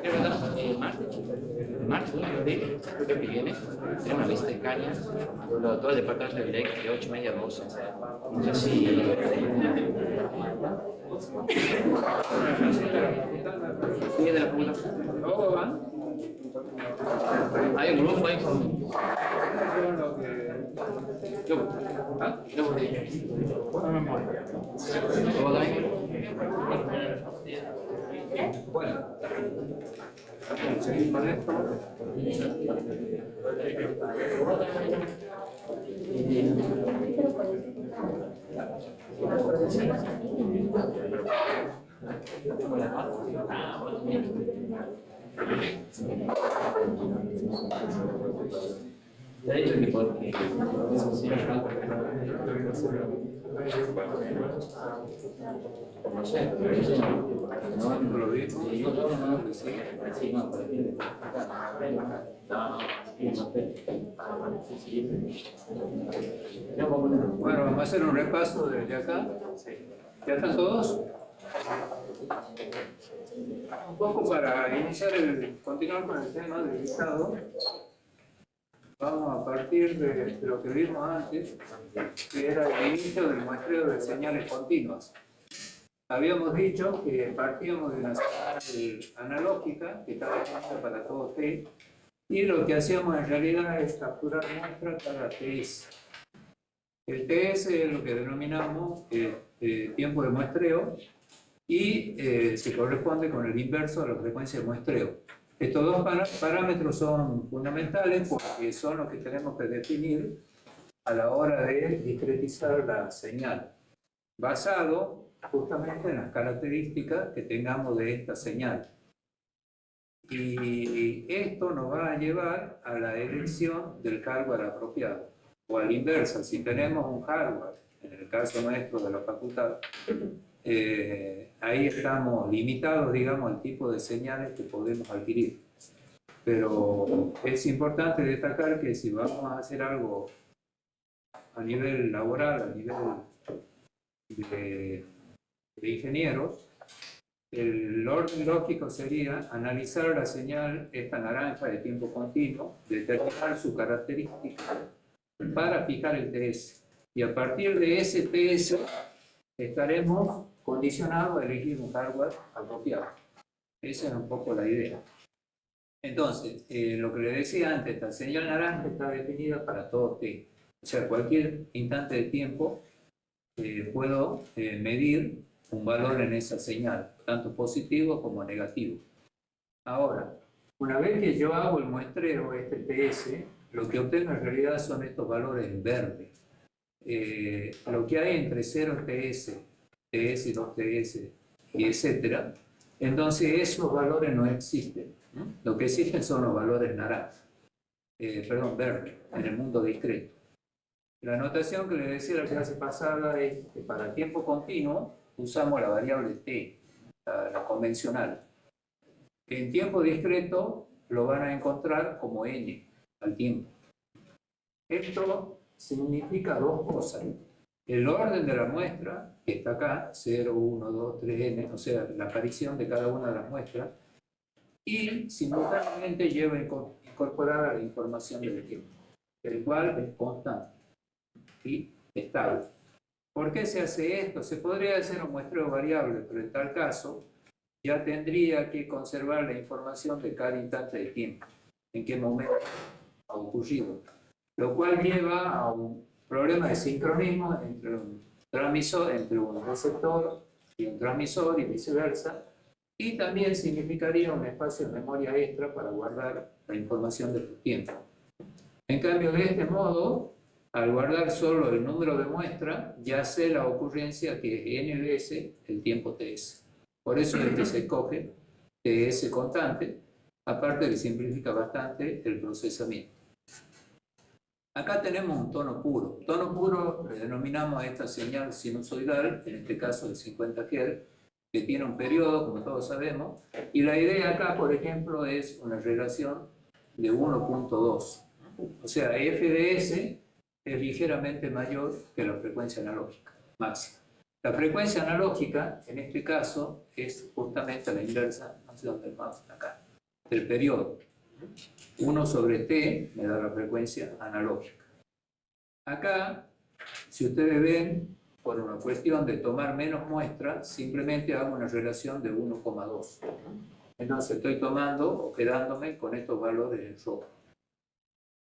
Es verdad, martes, creo que viene, tiene una lista de cañas, todo el departamento de directo de 8:30 a 12. No sé si... Sí, de la facultad. ¿Todos van? Hay un grupo ahí con... Yo voy. ¿Todo bien? Bueno, seguir con esto. No sé, No lo vi. Bueno, vamos a hacer un repaso desde acá. ¿Ya están todos? Un poco para iniciar continuar con el tema del listado. Vamos a partir de lo que vimos antes, que era el inicio del muestreo de señales continuas. Habíamos dicho que partíamos de una señal analógica, que estaba definida para todo T, y lo que hacíamos en realidad es capturar muestra cada TS. El TS es lo que denominamos tiempo de muestreo, y se corresponde con el inverso de la frecuencia de muestreo. Estos dos parámetros son fundamentales porque son los que tenemos que definir a la hora de discretizar la señal, basado justamente en las características que tengamos de esta señal. Y esto nos va a llevar a la elección del hardware apropiado. O a la inversa, si tenemos un hardware, en el caso nuestro de la facultad, ahí estamos limitados, digamos, al tipo de señales que podemos adquirir. Pero es importante destacar que si vamos a hacer algo a nivel laboral, a nivel de ingenieros, el orden lógico sería analizar la señal, esta naranja de tiempo continuo, determinar su característica para fijar el TS. Y a partir de ese TS estaremos condicionados a elegir un hardware apropiado. Esa es un poco la idea. Entonces, lo que le decía antes, la señal naranja está definida para todo T. O sea, cualquier instante de tiempo puedo medir un valor en esa señal, tanto positivo como negativo. Ahora, una vez que yo hago el muestreo, este TS, lo que obtengo en realidad son estos valores en verde. Lo que hay entre 0 TS, TS, 2 TS, y etcétera, entonces esos valores no existen. Lo que existen son los valores naranja, verde, en el mundo discreto. La notación que les decía la clase pasada es que para tiempo continuo usamos la variable t, la convencional. En tiempo discreto lo van a encontrar como n al tiempo. Esto significa dos cosas. El orden de la muestra, que está acá, 0, 1, 2, 3, n, o sea, la aparición de cada una de las muestras, y simultáneamente lleva incorporada la información del tiempo, el cual es constante y estable. ¿Por qué se hace esto? Se podría hacer un muestreo variable, pero en tal caso ya tendría que conservar la información de cada instante de tiempo, en qué momento ha ocurrido, lo cual lleva a un problema de sincronismo entre un transmisor, entre un receptor y un transmisor y viceversa, y también significaría un espacio de memoria extra para guardar la información de tu tiempo. En cambio, de este modo, al guardar solo el número de muestra, ya sé la ocurrencia que es n veces el tiempo ts. Por eso es que se escoge ts constante, aparte que simplifica bastante el procesamiento. Acá tenemos un tono puro. Tono puro le denominamos a esta señal sinusoidal, en este caso de 50 Hz, que tiene un periodo, como todos sabemos, y la idea acá, por ejemplo, es una relación de 1.2. O sea, f de s es ligeramente mayor que la frecuencia analógica máxima. La frecuencia analógica, en este caso, es justamente la inversa, no sé dónde vamos, acá, del periodo. 1 sobre t me da la frecuencia analógica. Acá, si ustedes ven, por una cuestión de tomar menos muestras, simplemente hago una relación de 1,2. Entonces estoy tomando o quedándome con estos valores en rojo.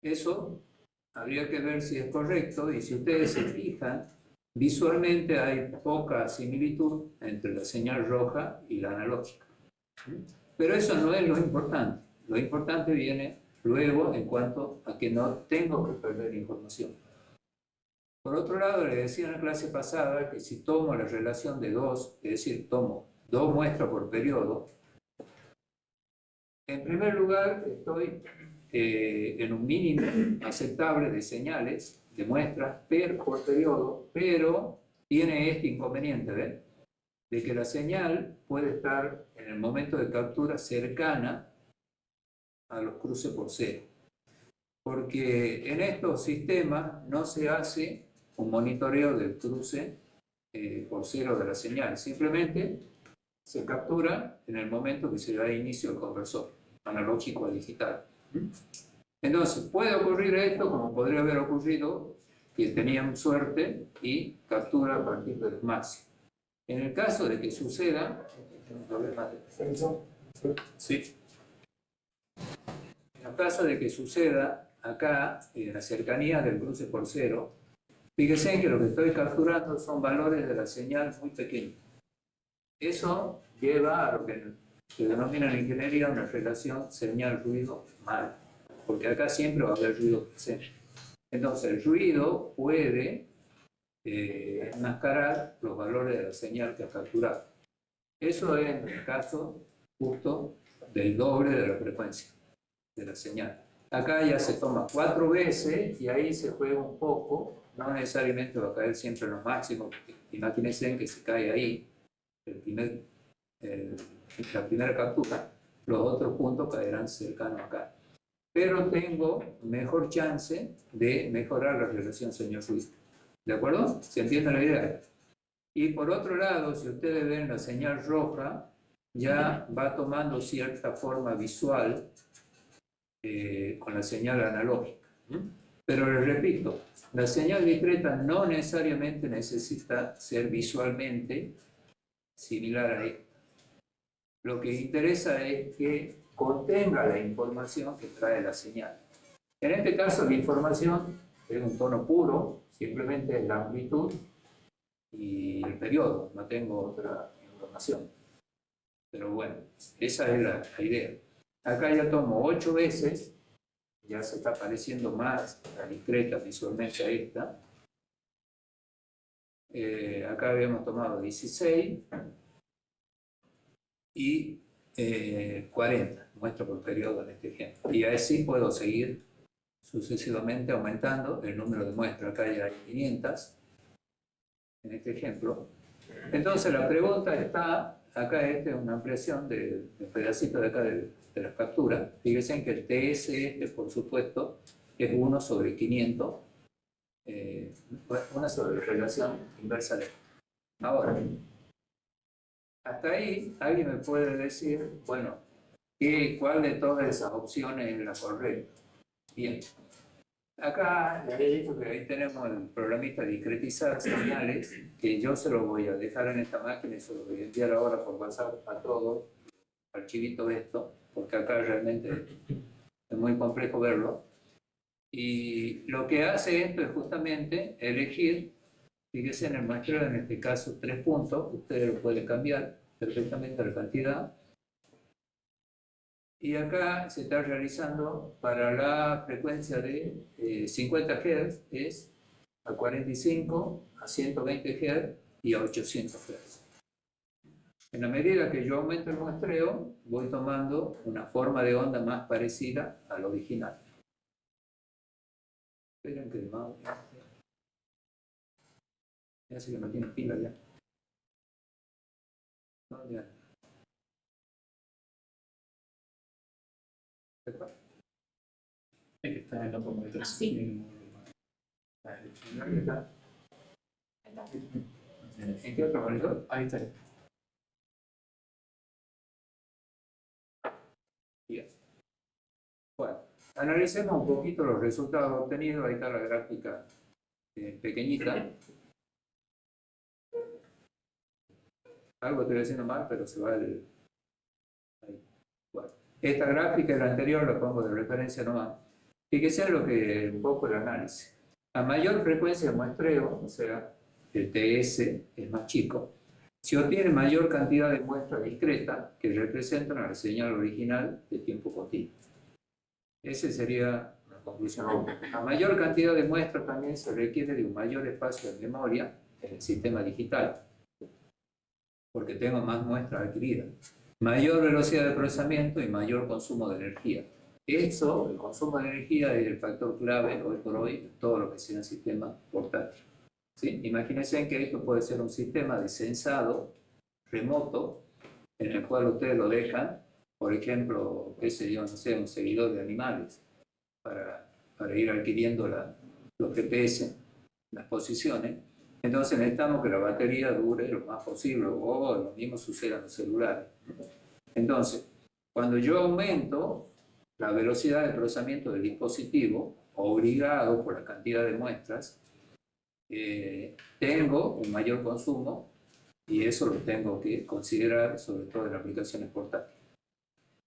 Eso habría que ver si es correcto, y si ustedes se fijan, visualmente hay poca similitud entre la señal roja y la analógica. Pero eso no es lo importante. Lo importante viene luego en cuanto a que no tengo que perder información. Por otro lado, le decía en la clase pasada que si tomo la relación de 2, es decir, tomo 2 muestras por periodo, en primer lugar estoy en un mínimo aceptable de señales, de muestras por periodo, pero tiene este inconveniente, ¿ven? De que la señal puede estar en el momento de captura cercana a los cruces por cero. Porque en estos sistemas no se hace un monitoreo del cruce por cero de la señal, simplemente se captura en el momento que se da inicio al conversor, analógico a digital. Entonces, puede ocurrir esto como podría haber ocurrido que tenían suerte y captura a partir del máximo. En el caso de que suceda, sí. En el caso de que suceda acá, en la cercanía del cruce por cero, fíjense que lo que estoy capturando son valores de la señal muy pequeños. Eso lleva a lo que se denomina en ingeniería una relación señal-ruido mal, porque acá siempre va a haber ruido presente. Entonces el ruido puede enmascarar los valores de la señal que ha capturado. Eso es en el caso justo del doble de la frecuencia de la señal. Acá ya se toma 4 veces y ahí se juega un poco, no necesariamente va a caer siempre en lo máximo, imagínense que se cae ahí la primera captura, los otros puntos caerán cercanos acá. Pero tengo mejor chance de mejorar la relación señal-ruido. ¿De acuerdo? ¿Se entiende la idea? Y por otro lado, si ustedes ven la señal roja, ya va tomando cierta forma visual con la señal analógica. Pero les repito, la señal discreta no necesariamente necesita ser visualmente similar a esta. Lo que interesa es que contenga la información que trae la señal. En este caso, la información es un tono puro, simplemente es la amplitud y el periodo, no tengo otra información. Pero bueno, esa es la idea. Acá ya tomo 8 veces, ya se está pareciendo más la discreta visualmente a esta. Acá habíamos tomado 16 y 40, muestra por periodo en este ejemplo. Y así puedo seguir sucesivamente aumentando el número de muestras. Acá ya hay 500 en este ejemplo. Entonces la pregunta está, acá esta es una ampliación del pedacito de acá de las capturas. Fíjense que el TS este, por supuesto, es 1 sobre 500, una sobre relación inversa de. Ahora, hasta ahí alguien me puede decir, bueno, ¿cuál de todas esas opciones es la correcta? Bien, acá les he dicho que ahí tenemos el programita discretizar señales, que yo se lo voy a dejar en esta máquina y se lo voy a enviar ahora por WhatsApp a todos, archivito esto, porque acá realmente es muy complejo verlo. Y lo que hace esto es justamente elegir, fíjense en el muestreo, en este caso 3 puntos, ustedes lo pueden cambiar perfectamente la cantidad. Y acá se está realizando para la frecuencia de 50 Hz, es a 45, a 120 Hz y a 800 Hz. En la medida que yo aumento el muestreo, voy tomando una forma de onda más parecida al original. Esperen que el mouse ya sé que no tiene pila ya. No, ya. Está en la Sí. ¿En qué otro monitor? Ahí está. Bien. Bueno, analicemos un poquito los resultados obtenidos. Ahí está la gráfica pequeñita. Algo estoy haciendo mal, pero se va el... Ahí. Bueno, esta gráfica y la anterior la pongo de referencia nomás. Fíjese lo que un poco el análisis. A mayor frecuencia de muestreo, o sea, el TS es más chico, se obtiene mayor cantidad de muestras discretas que representan a la señal original de tiempo continuo. Esa sería la conclusión. A mayor cantidad de muestras también se requiere de un mayor espacio de memoria en el sistema digital, porque tengo más muestras adquiridas. Mayor velocidad de procesamiento y mayor consumo de energía. Eso, el consumo de energía, es el factor clave hoy por hoy en todo lo que sea un sistema portátil. ¿Sí? Imagínense que esto puede ser un sistema de sensado remoto en el cual ustedes lo dejan, por ejemplo, qué sé yo, no sé, un seguidor de animales para ir adquiriendo los GPS, las posiciones. Entonces necesitamos que la batería dure lo más posible, o lo mismo sucede en los celulares. Entonces, cuando yo aumento la velocidad de procesamiento del dispositivo, obligado por la cantidad de muestras, tengo un mayor consumo y eso lo tengo que considerar sobre todo en aplicaciones portátiles.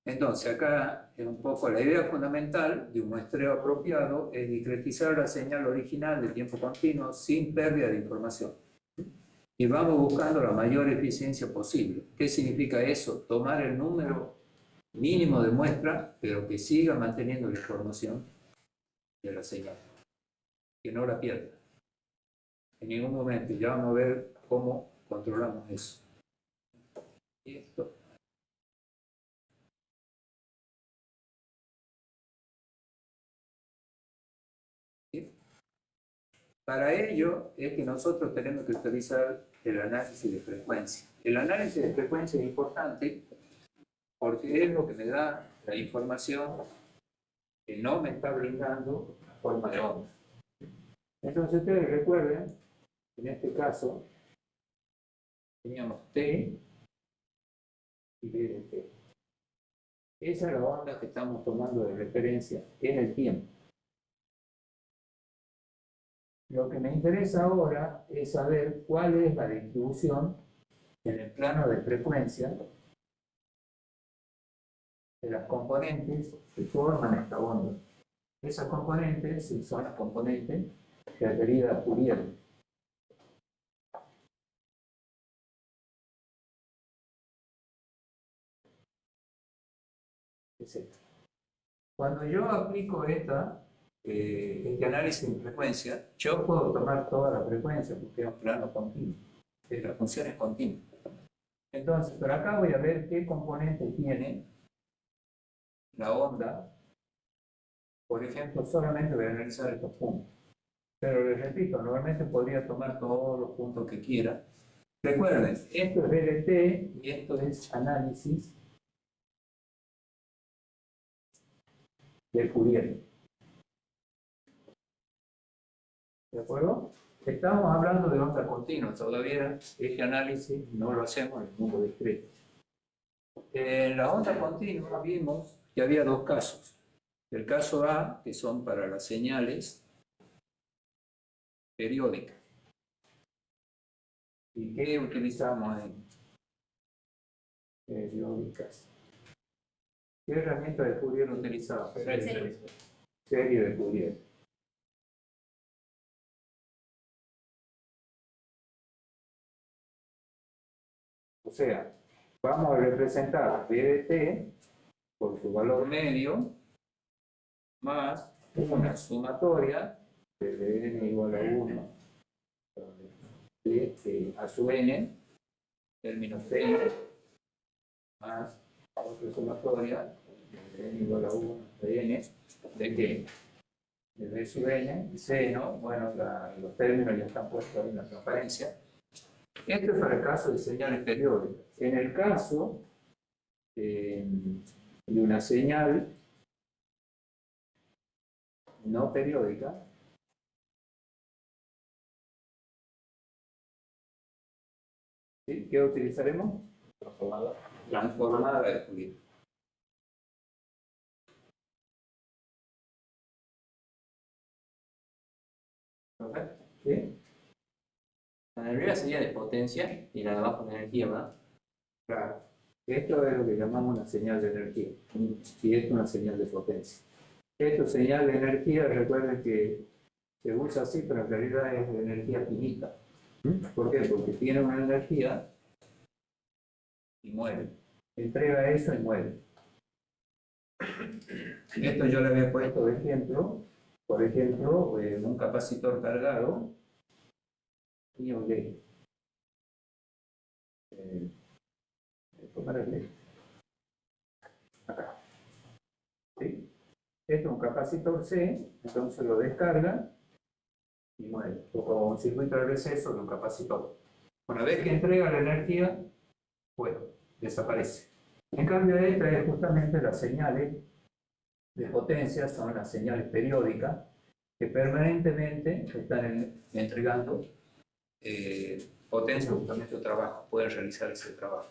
Entonces, acá es un poco la idea fundamental de un muestreo apropiado es discretizar la señal original de tiempo continuo sin pérdida de información. Y vamos buscando la mayor eficiencia posible. ¿Qué significa eso? Tomar el número mínimo de muestras, pero que siga manteniendo la información de la señal, que no la pierda en ningún momento. Ya vamos a ver cómo controlamos eso. Y esto. ¿Sí? Para ello es que nosotros tenemos que utilizar el análisis de frecuencia. El análisis de frecuencia es importante porque es lo que me da la información que no me está brindando la forma de onda. Entonces ustedes recuerden, en este caso, teníamos T y B de T. Esa es la onda que estamos tomando de referencia en el tiempo. Lo que me interesa ahora es saber cuál es la distribución en el plano de frecuencia de las componentes que forman esta onda. Esas componentes son las componentes referidas a Fourier. Es esta. Cuando yo aplico este análisis de frecuencia, yo puedo tomar toda la frecuencia porque es un plano continuo. La función es continua. Entonces, por acá voy a ver qué componente tiene la onda. Por ejemplo, solamente voy a analizar estos puntos. Pero les repito, normalmente podría tomar todos los puntos que quiera. Recuerden, esto es VLT y esto es análisis de Fourier. ¿De acuerdo? Estamos hablando de onda continua. Todavía este análisis no lo hacemos en el mundo discreto. En la onda continua vimos que había dos casos. El caso A, que son para las señales periódicas. ¿Y qué utilizamos en periódicas? ¿Qué herramienta de Fourier utilizamos? Serie de Fourier. O sea, vamos a representar B de T por su valor medio más una sumatoria de n igual a 1 de a sub n, término T, más otra sumatoria de n igual a 1 de n, ¿de qué? De b sub n, seno, bueno, los términos ya están puestos ahí en la transparencia. Esto es para el caso de señales periódicas. En el caso de una señal no periódica, ¿Sí? ¿Qué utilizaremos? Transformada de Fourier. ¿Sí? La de arriba sería de potencia y la de abajo de energía, ¿verdad? Claro. Esto es lo que llamamos una señal de energía. Y esto es una señal de potencia. Esto, señal de energía, recuerden que se usa así, pero en realidad es de energía finita. ¿Por qué? Porque tiene una energía y muere. Entrega eso y muere. Esto yo le había puesto de ejemplo, por ejemplo, un capacitor cargado y un LED. Tomar el LED. Acá. ¿Sí? Esto es un capacitor C, entonces lo descarga y muere. O como un circuito de receso de un capacitor. Una vez que entrega la energía, bueno, desaparece. En cambio, esta es justamente las señales de potencia, son las señales periódicas que permanentemente están entregando potencia justamente al trabajo, pueden realizar ese trabajo.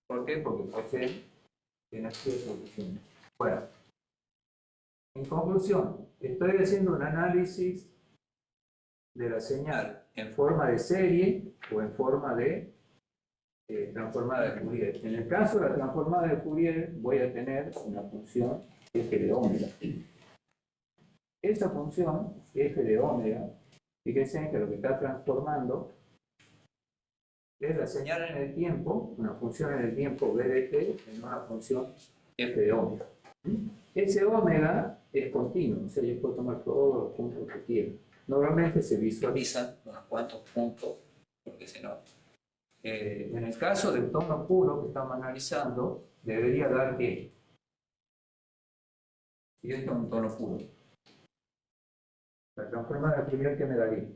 ¿Por qué? Porque poseen energía suficiente. Bueno, en conclusión, estoy haciendo un análisis de la señal en forma de serie o en forma de transformada de Fourier. En el caso de la transformada de Fourier voy a tener una función f de omega. Esa función f de omega, fíjense que lo que está transformando es la señal en el tiempo, una función en el tiempo b de t en una función f de omega. Ese omega es continuo, o sea, yo puedo tomar todos los puntos que quiero. Normalmente se visualizan unos cuantos puntos, porque si no. En el caso del tono puro que estamos analizando, debería dar que si yo tengo un tono puro, la transformada de Fourier, ¿qué me daría?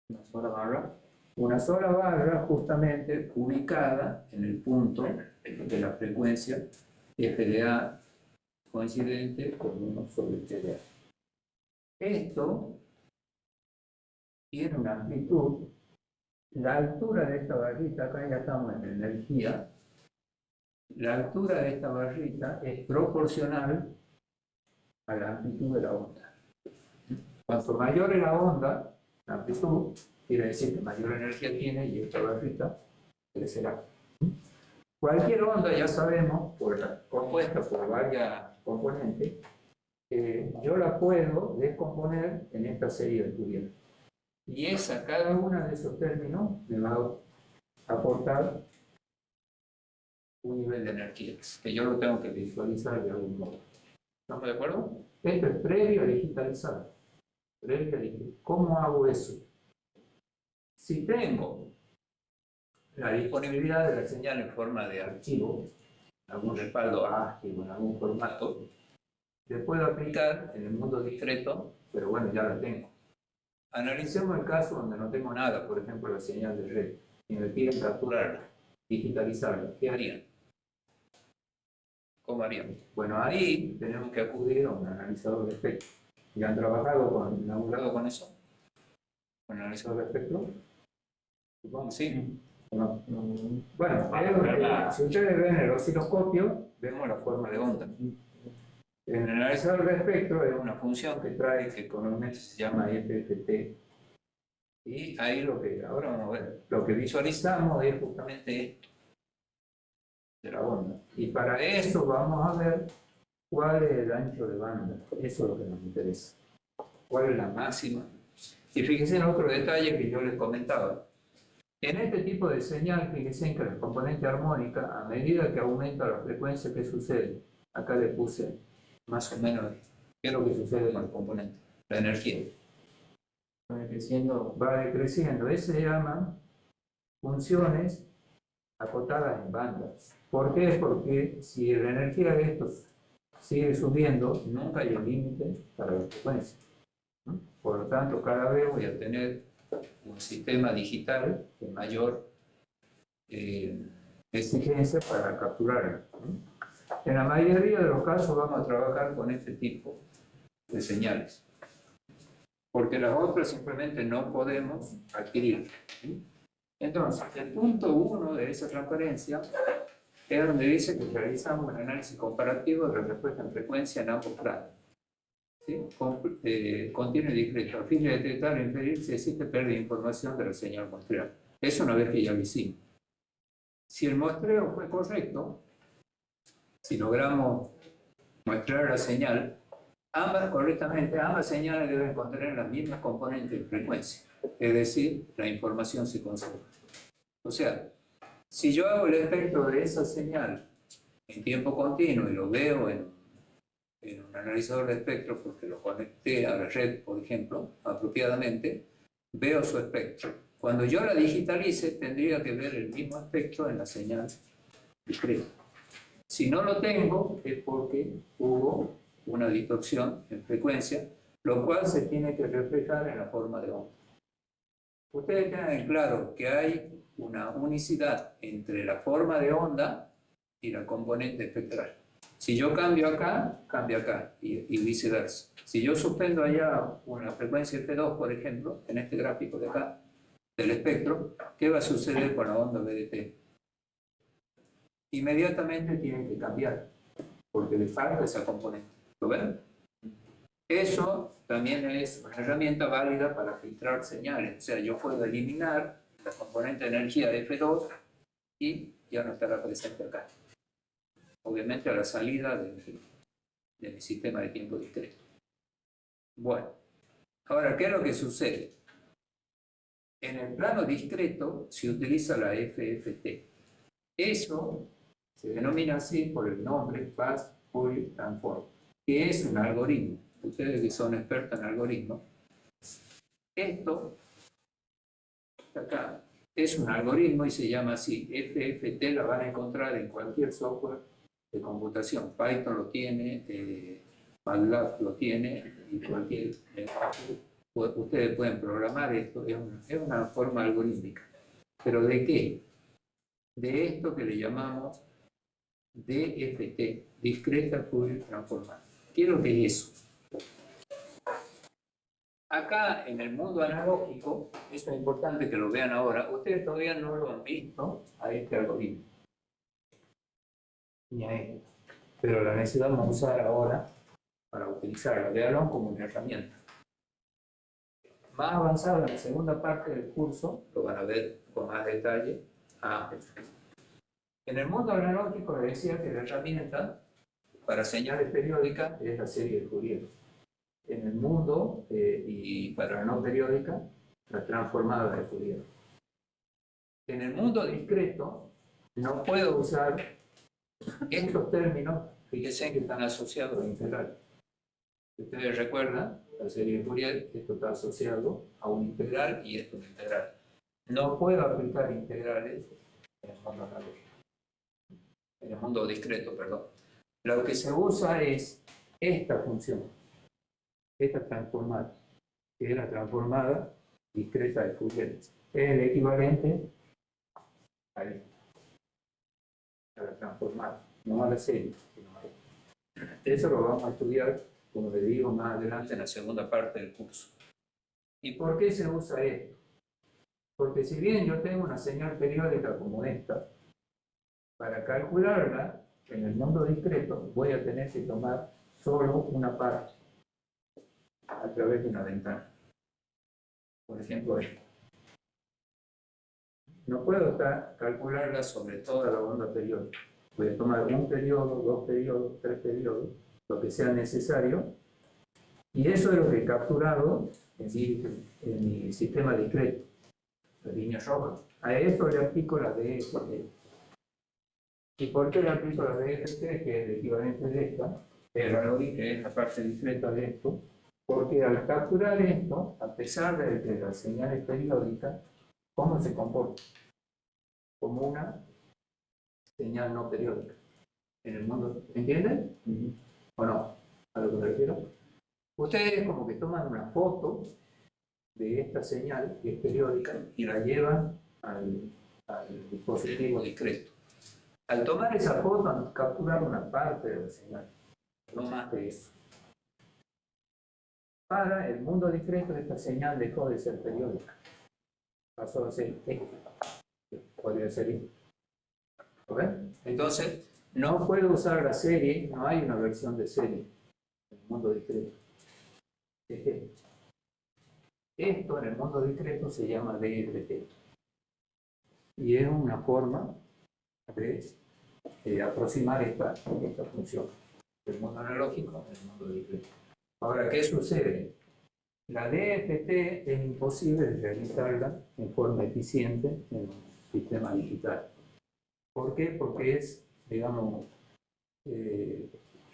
Una sola barra. Una sola barra justamente ubicada en el punto de la frecuencia f de a coincidente con 1 sobre t de a. Esto tiene una amplitud. La altura de esta barrita, acá ya estamos en energía, la altura de esta barrita es proporcional a la amplitud de la onda. Cuanto mayor es la onda, la amplitud, quiere decir que mayor energía tiene y esta barrita crecerá. Cualquier onda, ya sabemos, compuesta por varias componentes, yo la puedo descomponer en esta serie de Fourier. Y cada uno de esos términos me va a aportar un nivel de energía, que yo lo tengo que visualizar de algún modo. ¿Estamos de acuerdo? Esto es previo a digitalizar. ¿Cómo hago eso? Si tengo la disponibilidad de la señal en forma de archivo, algún respaldo ASCII o en algún formato, le puedo aplicar en el mundo discreto, pero bueno, ya la tengo. Analicemos el caso donde no tengo nada, por ejemplo, la señal de red, y me piden capturarla, digitalizarla. ¿Qué harían? ¿Cómo haríamos? Bueno, ahí tenemos que acudir a un analizador de espectro. ¿Ya han laburado con eso? ¿Con analizador de espectro? Supongo que sí. No. Bueno, si ustedes ven el osciloscopio, vemos la forma de onda. En el analizador de espectro es una función que trae, que comúnmente se llama FFT. Y ahí ahora vamos a ver, lo que visualizamos es justamente esto de la onda. Y para eso vamos a ver cuál es el ancho de banda. Eso es lo que nos interesa. ¿Cuál es la máxima? Y fíjense en otro detalle que yo les comentaba. En este tipo de señal, fíjense que la componente armónica, a medida que aumenta la frecuencia, ¿qué sucede? Acá le puse más o menos qué es lo que sucede con el componente, la energía. Va decreciendo. Va decreciendo. Eso se llaman funciones acotadas en bandas. ¿Por qué? Porque si la energía de estos sigue subiendo, nunca hay un límite para la frecuencia. Por lo tanto, cada vez voy a tener un sistema digital de mayor exigencia para capturarla. En la mayoría de los casos vamos a trabajar con este tipo de señales, porque las otras simplemente no podemos adquirir. Entonces, el punto 1 de esa transparencia es donde dice que realizamos un análisis comparativo de la respuesta en frecuencia en ambos planos, ¿sí? Continuo y discreto, a fin de detectar e inferir si existe pérdida de información de la señal muestreada. Eso una vez que ya lo hicimos. Si el muestreo fue correcto, si logramos muestrar la señal, ambas señales deben contener las mismas componentes de frecuencia, es decir, la información se conserva. O sea, si yo hago el espectro de esa señal en tiempo continuo y lo veo en un analizador de espectro, porque lo conecté a la red, por ejemplo, apropiadamente, veo su espectro. Cuando yo la digitalice, tendría que ver el mismo espectro en la señal discreta. Si no lo tengo, es porque hubo una distorsión en frecuencia, lo cual se tiene que reflejar en la forma de onda. Ustedes tengan claro que hay una unicidad entre la forma de onda y la componente espectral. Si yo cambio acá, cambia acá, y viceversa. Si yo suspendo allá una frecuencia F2, por ejemplo, en este gráfico de acá, del espectro, ¿qué va a suceder con la onda BDT? Inmediatamente tiene que cambiar, porque le falta esa componente. ¿Lo ven? Eso también es una herramienta válida para filtrar señales. O sea, yo puedo eliminar la componente de energía de F2 y ya no estará presente acá. Obviamente a la salida de mi sistema de tiempo discreto. Bueno, ahora, ¿qué es lo que sucede? En el plano discreto se utiliza la FFT. Eso se denomina así por el nombre Fast Fourier Transform, que es un algoritmo. Ustedes que son expertos en algoritmos, esto acá es un algoritmo y se llama así. FFT la van a encontrar en cualquier software de computación. Python lo tiene, MATLAB lo tiene, y cualquier lenguaje. Ustedes pueden programar esto, es una forma algorítmica. ¿Pero de qué? De esto que le llamamos DFT, Discreta Fourier Transformada. ¿Qué es lo que es eso? Acá en el mundo analógico, eso es importante que lo vean ahora, ustedes todavía no lo han visto a este algoritmo, ni a este, pero la necesitamos usar ahora para utilizarla. Véanlo como una herramienta. Más avanzado en la segunda parte del curso, lo van a ver con más detalle. En el mundo analógico les decía que la herramienta para señales periódicas es la serie de Fourier. En el mundo, y para la no periódica, la transformada de Fourier. En el mundo discreto, no puedo usar estos términos, fíjense que están asociados a integral. Si ustedes recuerdan, la serie de Fourier, esto está asociado a un integral y esto es un integral. No puedo aplicar integrales en el mundo analógico. En el mundo discreto, perdón. Lo que se usa es esta función, esta transformada, que es la transformada discreta de Fourier. Es el equivalente a la transformada, no a la serie, sino a esta. Eso lo vamos a estudiar, como les digo, más adelante en la segunda parte del curso. ¿Y por qué se usa esto? Porque si bien yo tengo una señal periódica como esta, para calcularla en el mundo discreto voy a tener que tomar solo una parte a través de una ventana. Por ejemplo, esta. No puedo calcularla sobre toda la onda periódica. Voy a tomar un periodo, dos periodos, tres periodos, lo que sea necesario. Y eso es lo que he capturado en mi sistema discreto, la línea roja. A esto le aplico la DFT. ¿Y por qué le aplico la DFT, que es el equivalente de esta? Que es la parte discreta de esto. Porque al capturar esto, a pesar de que la señal es periódica, ¿cómo se comporta? Como una señal no periódica. En el mundo, ¿entienden? ¿O no? ¿A lo que me refiero? Ustedes como que toman una foto de esta señal que es periódica y la llevan al dispositivo discreto. Al tomar esa foto, capturar una parte de la señal, no más de eso. Para el mundo discreto, esta señal dejó de ser periódica. Pasó a ser técnica. podría ser. ¿Lo ven? Entonces, no puedo usar la serie, no hay una versión de serie en el mundo discreto. Esto en el mundo discreto se llama DFT. Y es una forma de aproximar esta función del mundo analógico al mundo discreto. Ahora, ¿qué sucede? La DFT es imposible de realizarla en forma eficiente en un sistema digital. ¿Por qué? Porque es, digamos,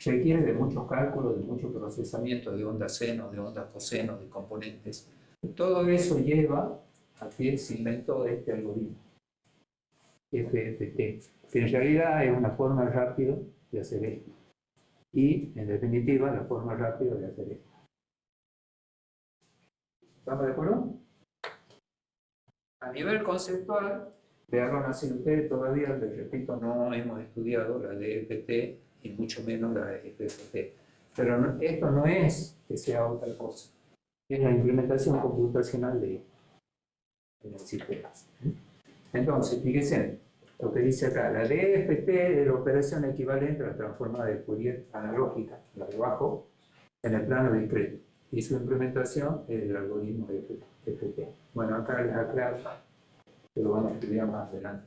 requiere de muchos cálculos, de mucho procesamiento de ondas seno, de ondas coseno, de componentes. Todo eso lleva a que se inventó este algoritmo, FFT, que en realidad es una forma rápida de hacer esto. Y, en definitiva, la forma rápida de hacer esto. ¿Estamos de acuerdo? A nivel conceptual, vean así ustedes, todavía, les repito, no hemos estudiado la DFT y mucho menos la FFT. Pero esto no es que sea otra cosa, es la implementación computacional de el sistema. Entonces, fíjense lo que dice acá, la DFT es la operación equivalente a la transformada de Fourier analógica, la de abajo, en el plano discreto. Y su implementación es el algoritmo de FFT. Bueno, acá les aclaro que lo vamos a estudiar más adelante.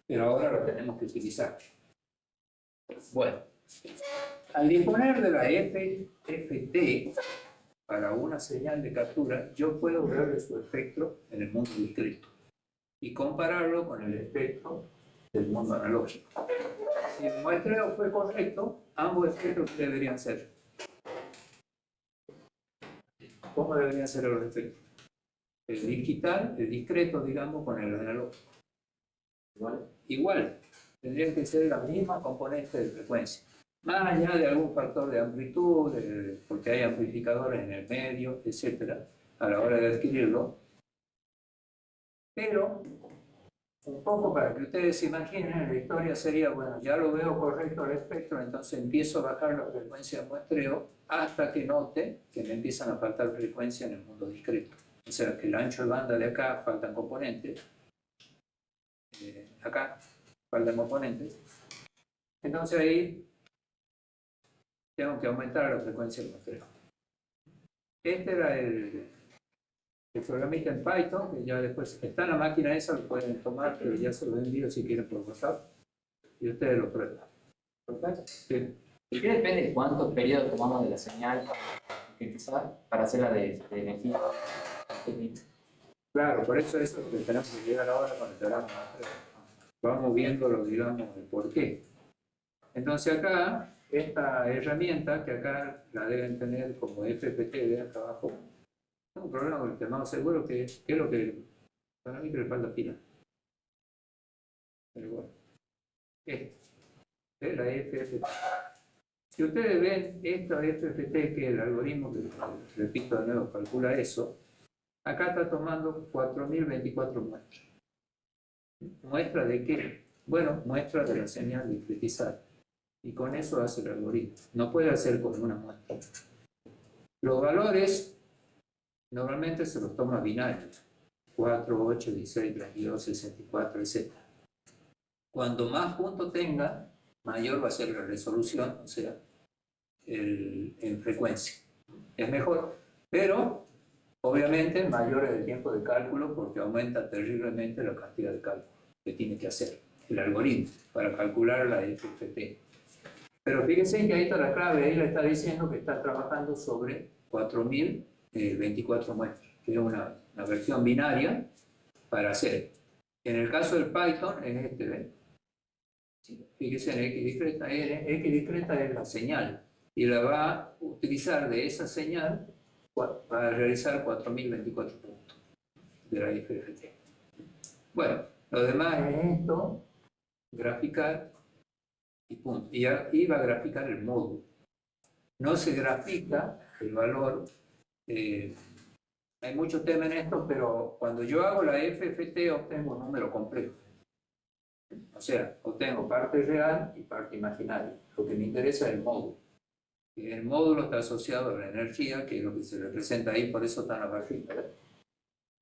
Pero ahora lo tenemos que utilizar. Bueno, al disponer de la FFT para una señal de captura, yo puedo ver su espectro en el mundo discreto y compararlo con el espectro del mundo analógico. Si el muestreo fue correcto, ambos espectros deberían ser. ¿Cómo deberían ser los espectros? El digital, el discreto, digamos, con el analógico. Igual, tendrían que ser la misma componente de frecuencia. Más allá de algún factor de amplitud, porque hay amplificadores en el medio, etc., a la hora de adquirirlo. Pero, un poco para que ustedes se imaginen, la historia sería, bueno, ya lo veo correcto el espectro, entonces empiezo a bajar la frecuencia de muestreo hasta que note que me empiezan a faltar frecuencia en el mundo discreto. O sea, que el ancho de banda de acá faltan componentes, acá faltan componentes. Entonces ahí tengo que aumentar la frecuencia del muestreo. Este era el programita en Python, que ya después está en la máquina esa, lo pueden tomar, pero ya se lo envío si quieren por WhatsApp, y ustedes lo prueban. ¿Perfecto? Sí. ¿Y qué depende de cuántos periodos tomamos de la señal para hacerla de energía? Claro, por eso es lo que tenemos que llegar ahora con el diagrama. Vamos viéndolo, digamos, el por qué. Entonces acá, esta herramienta, que acá la deben tener como FFT de acá abajo, tengo un problema con el tema, seguro que es lo que para mí que le falta pila. Pero bueno, esta es la FFT. Si ustedes ven esta FFT, que es el algoritmo que, repito de nuevo, calcula eso, acá está tomando 4024 muestras. ¿Muestra de qué? Bueno, muestra de la señal discretizada. Y con eso hace el algoritmo. No puede hacer con una muestra. Los valores normalmente se los toma binarios. 4, 8, 16, 32, 64, etc. Cuando más puntos tenga, mayor va a ser la resolución, o sea, en frecuencia. Es mejor, pero obviamente mayor es el tiempo de cálculo porque aumenta terriblemente la cantidad de cálculo que tiene que hacer el algoritmo para calcular la FFT. Pero fíjense que ahí está la clave, ahí le está diciendo que está trabajando sobre 4024 muestras, que es una versión binaria para hacer. En el caso del Python es este, ¿ven? Fíjense en X discreta, X discreta es la señal y la va a utilizar de esa señal para realizar 4024 puntos de la FFT. Bueno, lo demás es esto, graficar y punto. Y ahí va a graficar el módulo. No se grafica el valor. Hay mucho tema en esto, pero cuando yo hago la FFT obtengo un número complejo. O sea, obtengo parte real y parte imaginaria. Lo que me interesa es el módulo. El módulo está asociado a la energía, que es lo que se representa ahí, por eso está en la barrita.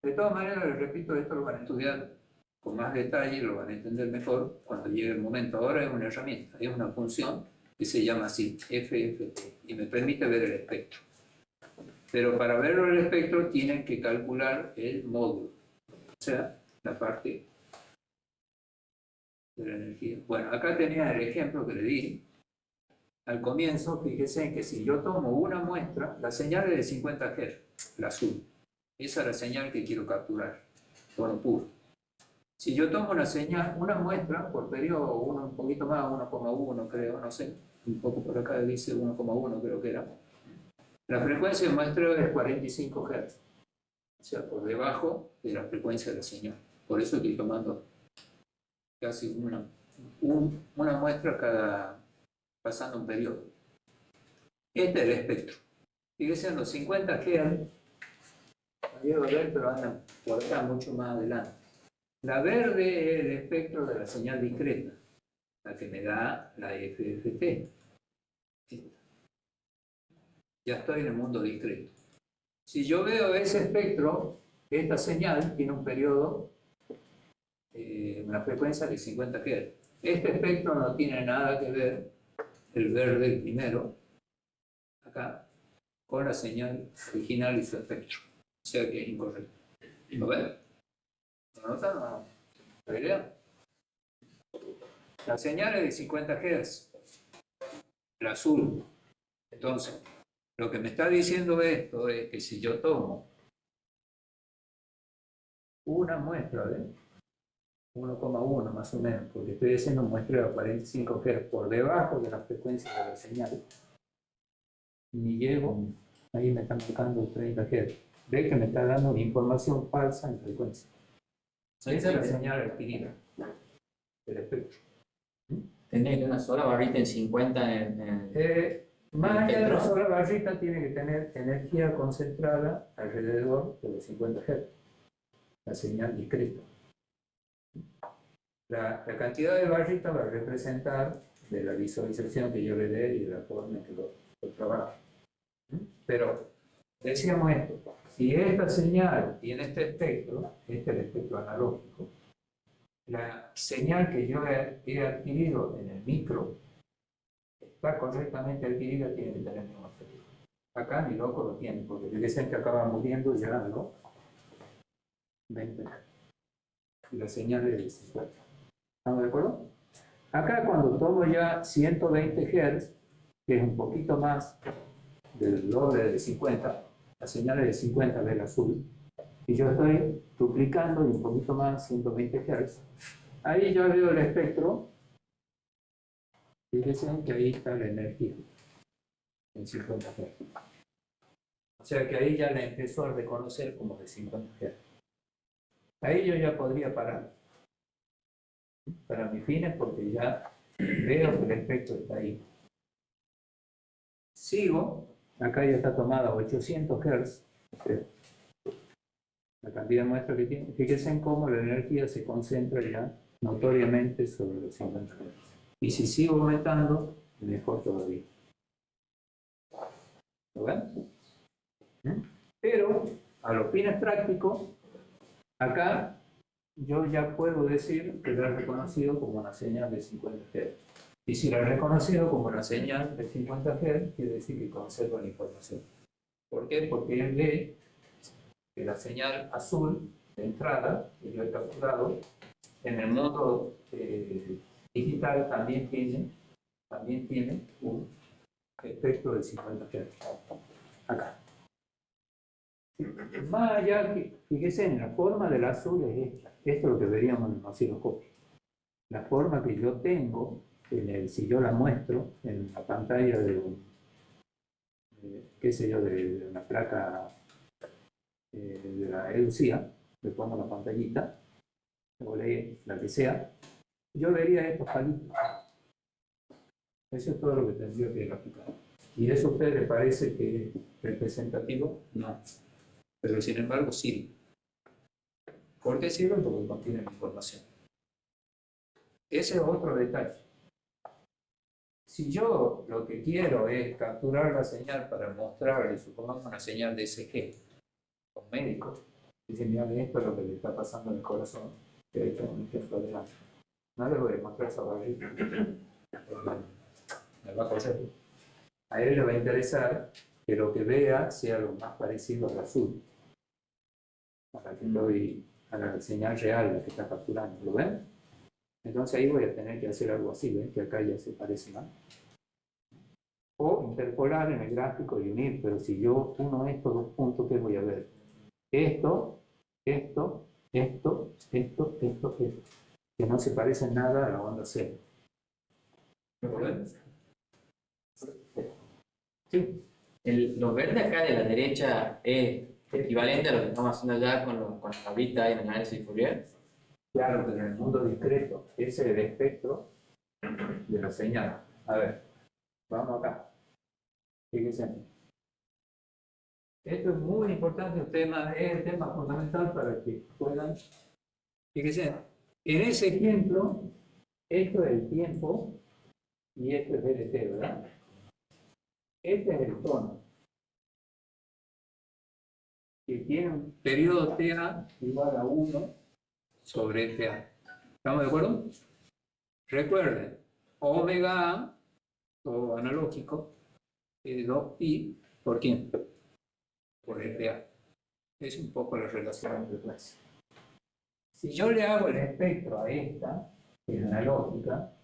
De todas maneras, les repito, esto lo van a estudiar con más detalle, lo van a entender mejor cuando llegue el momento. Ahora es una herramienta, es una función que se llama así, FFT, y me permite ver el espectro. Pero para verlo el espectro tienen que calcular el módulo, o sea, la parte de la energía. Bueno, acá tenía el ejemplo que le di al comienzo. Fíjense en que si yo tomo una muestra, la señal es de 50 Hz, la azul. Esa es la señal que quiero capturar, tono puro. Si yo tomo una señal, una muestra por periodo, un poquito más, 1,1 creo, no sé, un poco por acá dice 1,1 creo que era. La frecuencia de muestreo es 45 Hz, o sea, por debajo de la frecuencia de la señal. Por eso estoy tomando casi una muestra pasando un periodo. Este es el espectro. Fíjense en los 50 Hz, no llego a ver, pero andan por acá mucho más adelante. La verde es el espectro de la señal discreta, la que me da la FFT. Ya estoy en el mundo discreto. Si yo veo ese espectro, esta señal tiene un periodo, una frecuencia de 50 Hz. Este espectro no tiene nada que ver, el verde primero, acá, con la señal original y su espectro. O sea que es incorrecto. ¿Lo ven? ¿Lo notan o no? ¿La idea? La señal es de 50 Hz, el azul. Entonces, lo que me está diciendo esto es que si yo tomo una muestra de 1,1 más o menos, porque estoy haciendo muestra de 45 Hz por debajo de la frecuencia de la señal, ni llego, ahí me están tocando 30 Hz. Ve que me está dando información falsa en frecuencia. Esa es la señal adquirida del espectro. Tener una sola barrita en 50 Más allá de la sola barrita tiene que tener energía concentrada alrededor de los 50 Hz, la señal discreta. La cantidad de barritas va a representar de la visualización que yo le dé y de la forma en que lo trabajo. Pero decíamos esto, si esta señal tiene este espectro, este es el espectro analógico, la señal que yo he adquirido en el micro está correctamente adquirida, tiene que tener el mismo espectro. Acá ni loco lo tiene, porque el que acaba muriendo ya, ¿no? 20. Y la señal es de 50. ¿Estamos de acuerdo? Acá cuando tomo ya 120 Hz, que es un poquito más del doble de 50, la señal es de 50 del azul, y yo estoy duplicando y un poquito más, 120 Hz, ahí yo veo el espectro. Fíjense que ahí está la energía, en 50 Hz. O sea que ahí ya la empezó a reconocer como de 50 Hz. Ahí yo ya podría parar para mis fines porque ya veo que el espectro está ahí. Sigo, acá ya está tomada 800 Hz, la cantidad de muestra que tiene. Fíjense en cómo la energía se concentra ya notoriamente sobre los 50 Hz. Y si sigo aumentando, mejor todavía. ¿Lo ven? Pero, a los fines prácticos, acá yo ya puedo decir que lo he reconocido como una señal de 50 Hz. Y si lo he reconocido como una señal de 50 Hz, quiere decir que conserva la información. ¿Por qué? Porque él lee que la señal azul de entrada, que yo he capturado, en el mundo digital también tiene un espectro de 50 Hz. Acá. Más allá, fíjese, en la forma del azul es esta. Esto es lo que veríamos en el osciloscopio. La forma que yo tengo, si yo la muestro en la pantalla de una placa de la EUCIA, le pongo la pantallita, o la que sea, yo vería estos palitos. Eso es todo lo que tendría que graficar. ¿Y eso a usted le parece que es representativo? No. Pero sin embargo sirve. ¿Por qué sirve? Porque contiene información. Ese es otro detalle. Si yo lo que quiero es capturar la señal para mostrarle, supongamos una señal de ECG, a un médico, dice, mira, esto es lo que le está pasando en el corazón, he hecho un ejemplo de algo. No les voy a mostrar esa barrita. Me va a coser. A él le va a interesar que lo que vea sea lo más parecido al azul. Para que doy a la señal real la que está capturando. ¿Lo ven? Entonces ahí voy a tener que hacer algo así, ¿ven? Que acá ya se parece más. O interpolar en el gráfico y unir, pero si yo uno estos dos puntos, ¿qué voy a ver? Esto, esto, esto, esto, esto, esto, que no se parecen nada a la onda cero. ¿Lo ven? Sí. Lo verde acá de la derecha es equivalente a lo que estamos haciendo allá con la tablita y el análisis de Fourier. Claro, pero en el mundo discreto, ese es el espectro de la señal. A ver, vamos acá. Fíjense. Esto es muy importante, es el tema fundamental para que puedan. Fíjense, en ese ejemplo, esto es el tiempo y esto es DT, ¿verdad? Este es el tono. Que tiene un periodo TA igual a 1 sobre TA. ¿Estamos de acuerdo? Recuerden, omega A, todo analógico, es 2pi por quién? Por FA. Es un poco la relación entre clases. Si yo le hago el espectro a esta, que es analógica,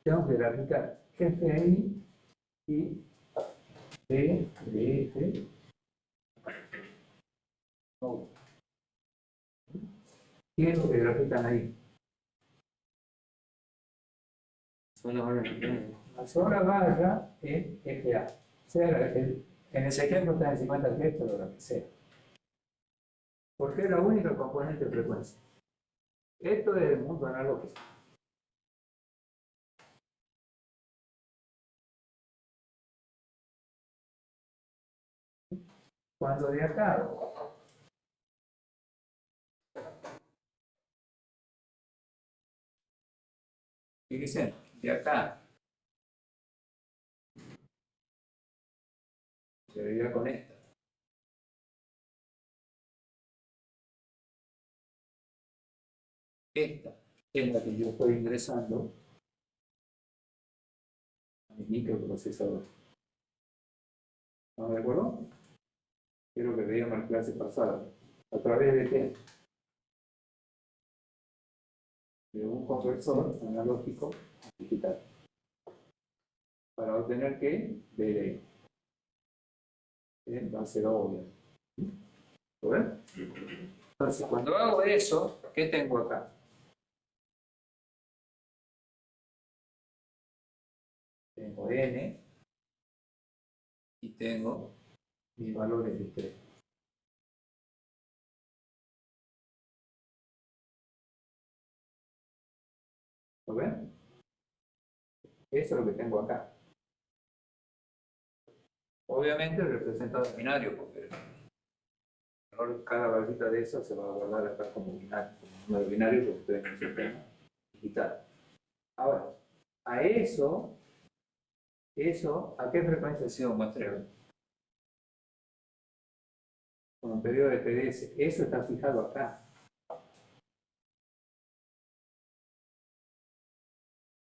tengo que graficar FI y DF. ¿Qué es lo que grafican ahí? La sola barra es FA. O sea, en ese ejemplo está en 50 Hz, pero lo que sea. Porque es la única componente de frecuencia. Esto es el mundo analógico. Cuando de acá fíjense, de acá se vería con esta. Esta es la que yo estoy ingresando a mi microprocesador. ¿Estamos de acuerdo? Quiero que veamos la clase pasada. ¿A través de qué? De un conversor analógico a digital. Para obtener qué? DLE. Va a ser obvio. ¿Lo ven? Entonces, cuando hago eso, ¿qué tengo acá? Tengo n y tengo mis valores discretos. ¿Lo ven? Eso es lo que tengo acá. Obviamente representado en binario, porque cada barrita de esas se va a guardar acá como binario, como número binario, porque estoy en un sistema digital. Ahora, a eso, ¿a qué frecuencia se muestra? Con un periodo de PDS. Eso está fijado acá.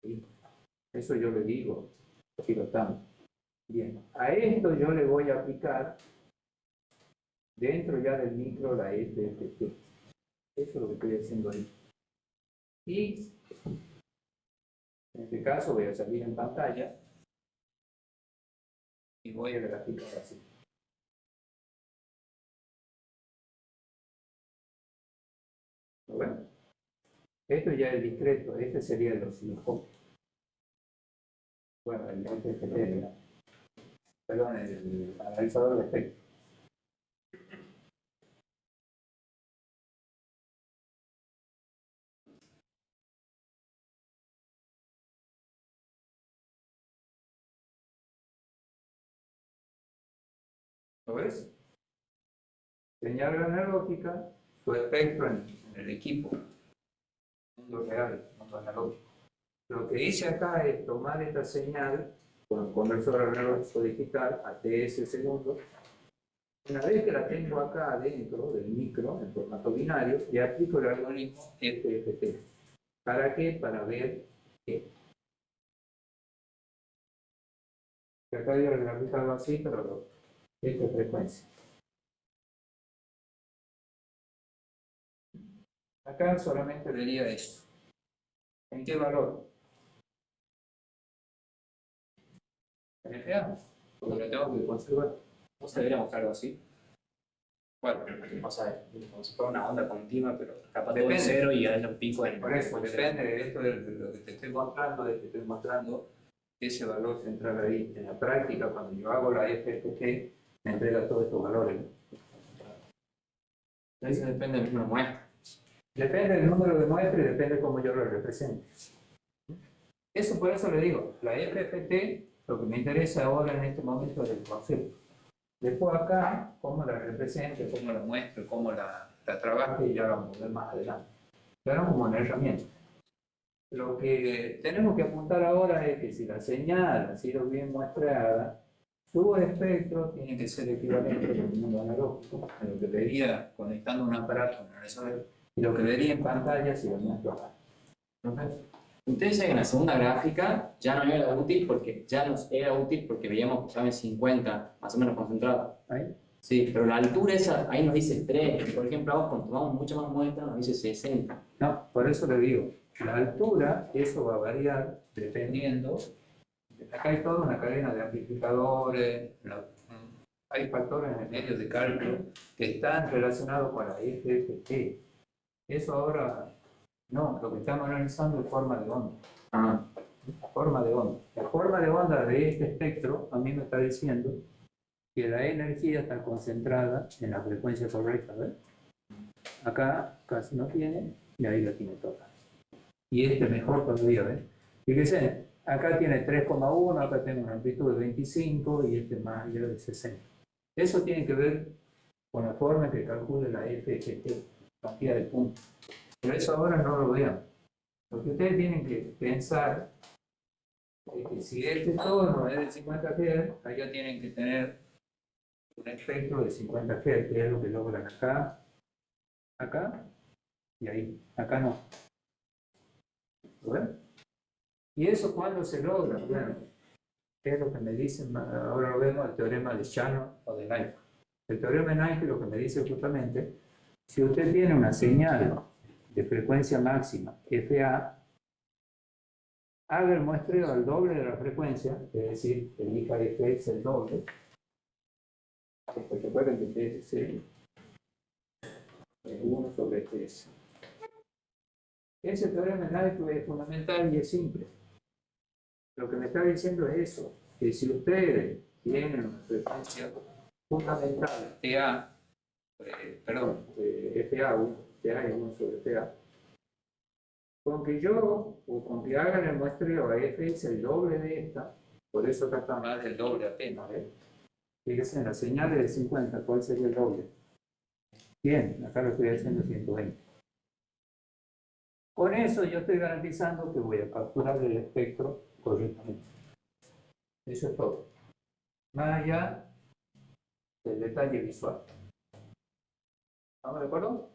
¿Sí? Eso yo le digo, aquí lo estamos. Bien, a esto yo le voy a aplicar dentro ya del micro la FFT. Eso es lo que estoy haciendo ahí. Y en este caso voy a salir en pantalla y voy a graficar así. ¿Lo ven? Esto ya es discreto, este sería el osciloscopio. Bueno, el FFT, perdón, el analizador de espectro. ¿Lo ves? Señal analógica, su espectro en el equipo, mundo real, mundo analógico. Lo que hice acá es tomar esta señal con el conversor analógico digital a TS segundos Una vez que la tengo acá dentro del micro, en formato binario, le aplico el algoritmo FFT. ¿Para qué? Para ver qué. Acá yo lo he aplicado así, pero esta es frecuencia. Acá solamente vería esto. ¿En qué valor? En FA, porque lo tengo que conservar. ¿No se debería mostrar algo así? Bueno, O sea, como si fuera una onda continua, pero capaz todo Depende. en cero y haya un pico en... por eso, depende de esto, de lo que te estoy mostrando, ese valor central ahí. En la práctica, cuando yo hago la FFT, me entrega todos estos valores. Eso depende del número de muestras. Depende del número de muestras y depende de cómo yo lo represente. Eso por eso le digo, la FFT, lo que me interesa ahora en este momento es el concepto. Después acá, cómo la represente, cómo la muestro, cómo la trabaje, y ya lo vamos a ver más adelante. Pero como una herramienta. Lo que tenemos que apuntar ahora es que si la señal ha sido bien muestrada, su espectro tiene que ser equivalente al mundo analógico, a lo que vería conectando un aparato a un analizador y lo que vería en pantalla si lo muestro acá. Ustedes saben que en la segunda gráfica ya no era útil porque veíamos que estaba en 50, más o menos concentrado. ¿Ahí? Sí, pero la altura esa, ahí nos dice 3. Por ejemplo, ahora cuando tomamos mucha más muestra nos dice 60. No, por eso le digo, la altura, eso va a variar dependiendo. Acá hay toda una cadena de amplificadores, hay factores en el medio de cálculo que están relacionados con la FFT. Eso ahora, no, lo que estamos analizando es forma de onda. Ah, Forma de onda. La forma de onda de este espectro a mí me está diciendo que la energía está concentrada en la frecuencia correcta, ¿ves? Acá casi no tiene y ahí la tiene toda. Y este mejor todavía, ¿ves? Fíjense, acá tiene 3,1, acá tengo una amplitud de 25 y este más allá de 60. Eso tiene que ver con la forma en que calcula la FFT, cantidad de puntos. Pero eso ahora no lo vean. Lo que ustedes tienen que pensar es que si este tono es de 50 Hz, allá tienen que tener un espectro de 50 Hz, que es lo que logran acá, acá y ahí. Acá no. ¿Lo ven? ¿Y eso cuándo se logra? Bueno, es lo que me dicen, ahora lo vemos, el teorema de Shannon o de Naik. El teorema de Naik lo que me dice justamente, si usted tiene una señal de frecuencia máxima, FA, haga el muestreo al doble de la frecuencia, es decir, elija Fx el doble, porque recuerden que Ts es 1 sobre Ts. Ese teorema de Naik es fundamental y es simple. Lo que me está diciendo es eso, que si ustedes tienen una frecuencia fundamental, FA, FA1, FA es 1 sobre FA, con que yo, o con que hagan el muestreo a Fx el doble de esta, por eso acá está más del doble apenas, ¿ves? Fíjense, en las señales de 50, ¿cuál sería el doble? 100, acá lo estoy haciendo 120. Con eso yo estoy garantizando que voy a capturar el espectro correctamente. Eso es todo. Más allá del detalle visual. ¿Estamos de acuerdo?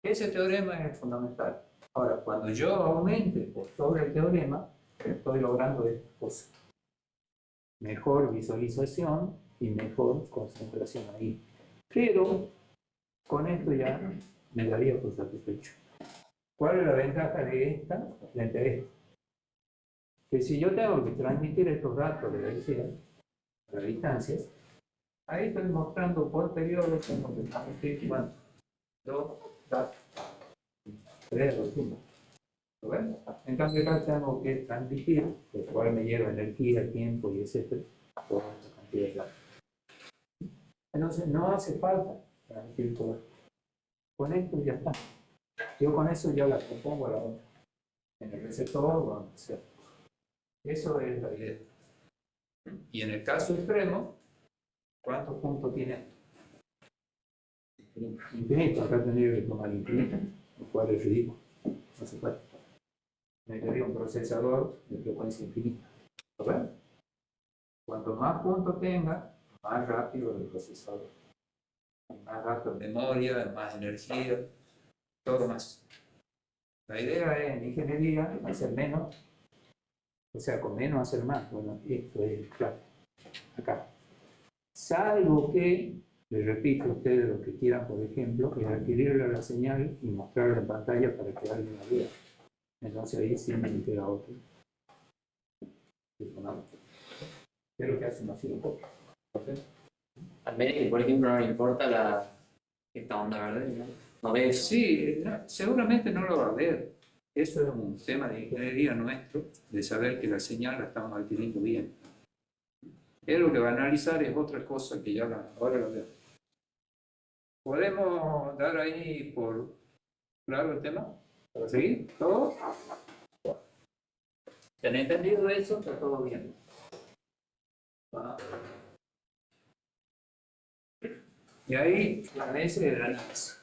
Ese teorema es fundamental. Ahora, cuando yo aumente por sobre el teorema, estoy logrando estas cosas. Mejor visualización y mejor concentración ahí. Pero con esto ya me daría por satisfecho. ¿Cuál es la ventaja de esta frente a esta? Que si yo tengo que transmitir estos datos de velocidad a la distancia, ahí estoy mostrando por periodo, tengo que transmitir cuánto. 2 datos. 3 o 5. ¿Lo ven? En cambio acá tengo que transmitir, lo cual me lleva energía, tiempo y etcétera, toda esta cantidad de datos. Entonces no hace falta transmitir todo. Con esto ya está. Yo con eso ya la compongo a la onda. En el receptor o donde sea. Eso es la idea. Y en el caso extremo, ¿cuántos puntos tiene? Infinito. Acá tendría que tomar infinito, lo cual es ridículo. No se puede. Necesitaría un procesador de frecuencia infinita. ¿Lo ven? Cuanto más puntos tenga, más rápido el procesador. más gasto de memoria, más energía, todo más. La idea es en ingeniería hacer menos, o sea, con menos hacer más. Bueno, esto es claro, acá. Salvo que, les repito a ustedes lo que quieran, por ejemplo, es adquirirle la señal y mostrarla en pantalla para que alguien la vea. Entonces ahí sí me queda otro. ¿Qué es lo que hace un osciloscopio? Al médico, por ejemplo, no le importa esta onda, ¿verdad? No ve eso. Sí, seguramente no lo va a ver. Eso es un tema de ingeniería nuestro, de saber que la señal la estamos adquiriendo bien. Él lo que va a analizar es otra cosa que ya ahora lo veo. ¿Podemos dar ahí por claro el tema? ¿Para seguir? ¿Todo? ¿Se han entendido eso? Está todo bien. Y ahí, ese es el análisis.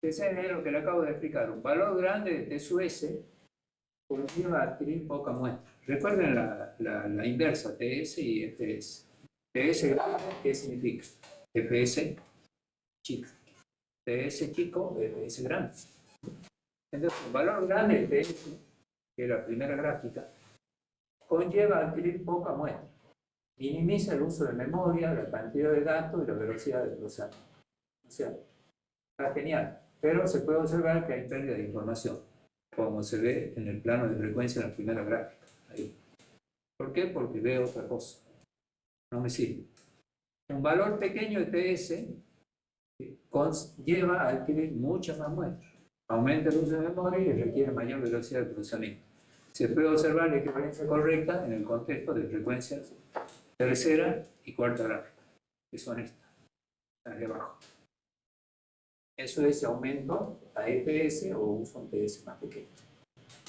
Ese es lo que le acabo de explicar. Un valor grande de T sub S conlleva a adquirir poca muestra. Recuerden la inversa, TS y FS. TS grande, ¿qué significa? FS chico. TS chico, FS grande. Entonces, un valor grande de TS, que es la primera gráfica, conlleva a adquirir poca muestra. Minimiza el uso de memoria, la cantidad de datos y la velocidad de procesamiento. O sea, está genial. Pero se puede observar que hay pérdida de información, como se ve en el plano de frecuencia en la primera gráfica. Ahí. ¿Por qué? Porque veo otra cosa. No me sirve. Un valor pequeño de TS lleva a adquirir muchas más muestras. Aumenta el uso de memoria y requiere mayor velocidad de procesamiento. Se puede observar la equivalencia correcta en el contexto de frecuencias tercera y cuarta gráfica, que son estas, las de abajo. Eso es aumento a EPS o uso un TS más pequeño.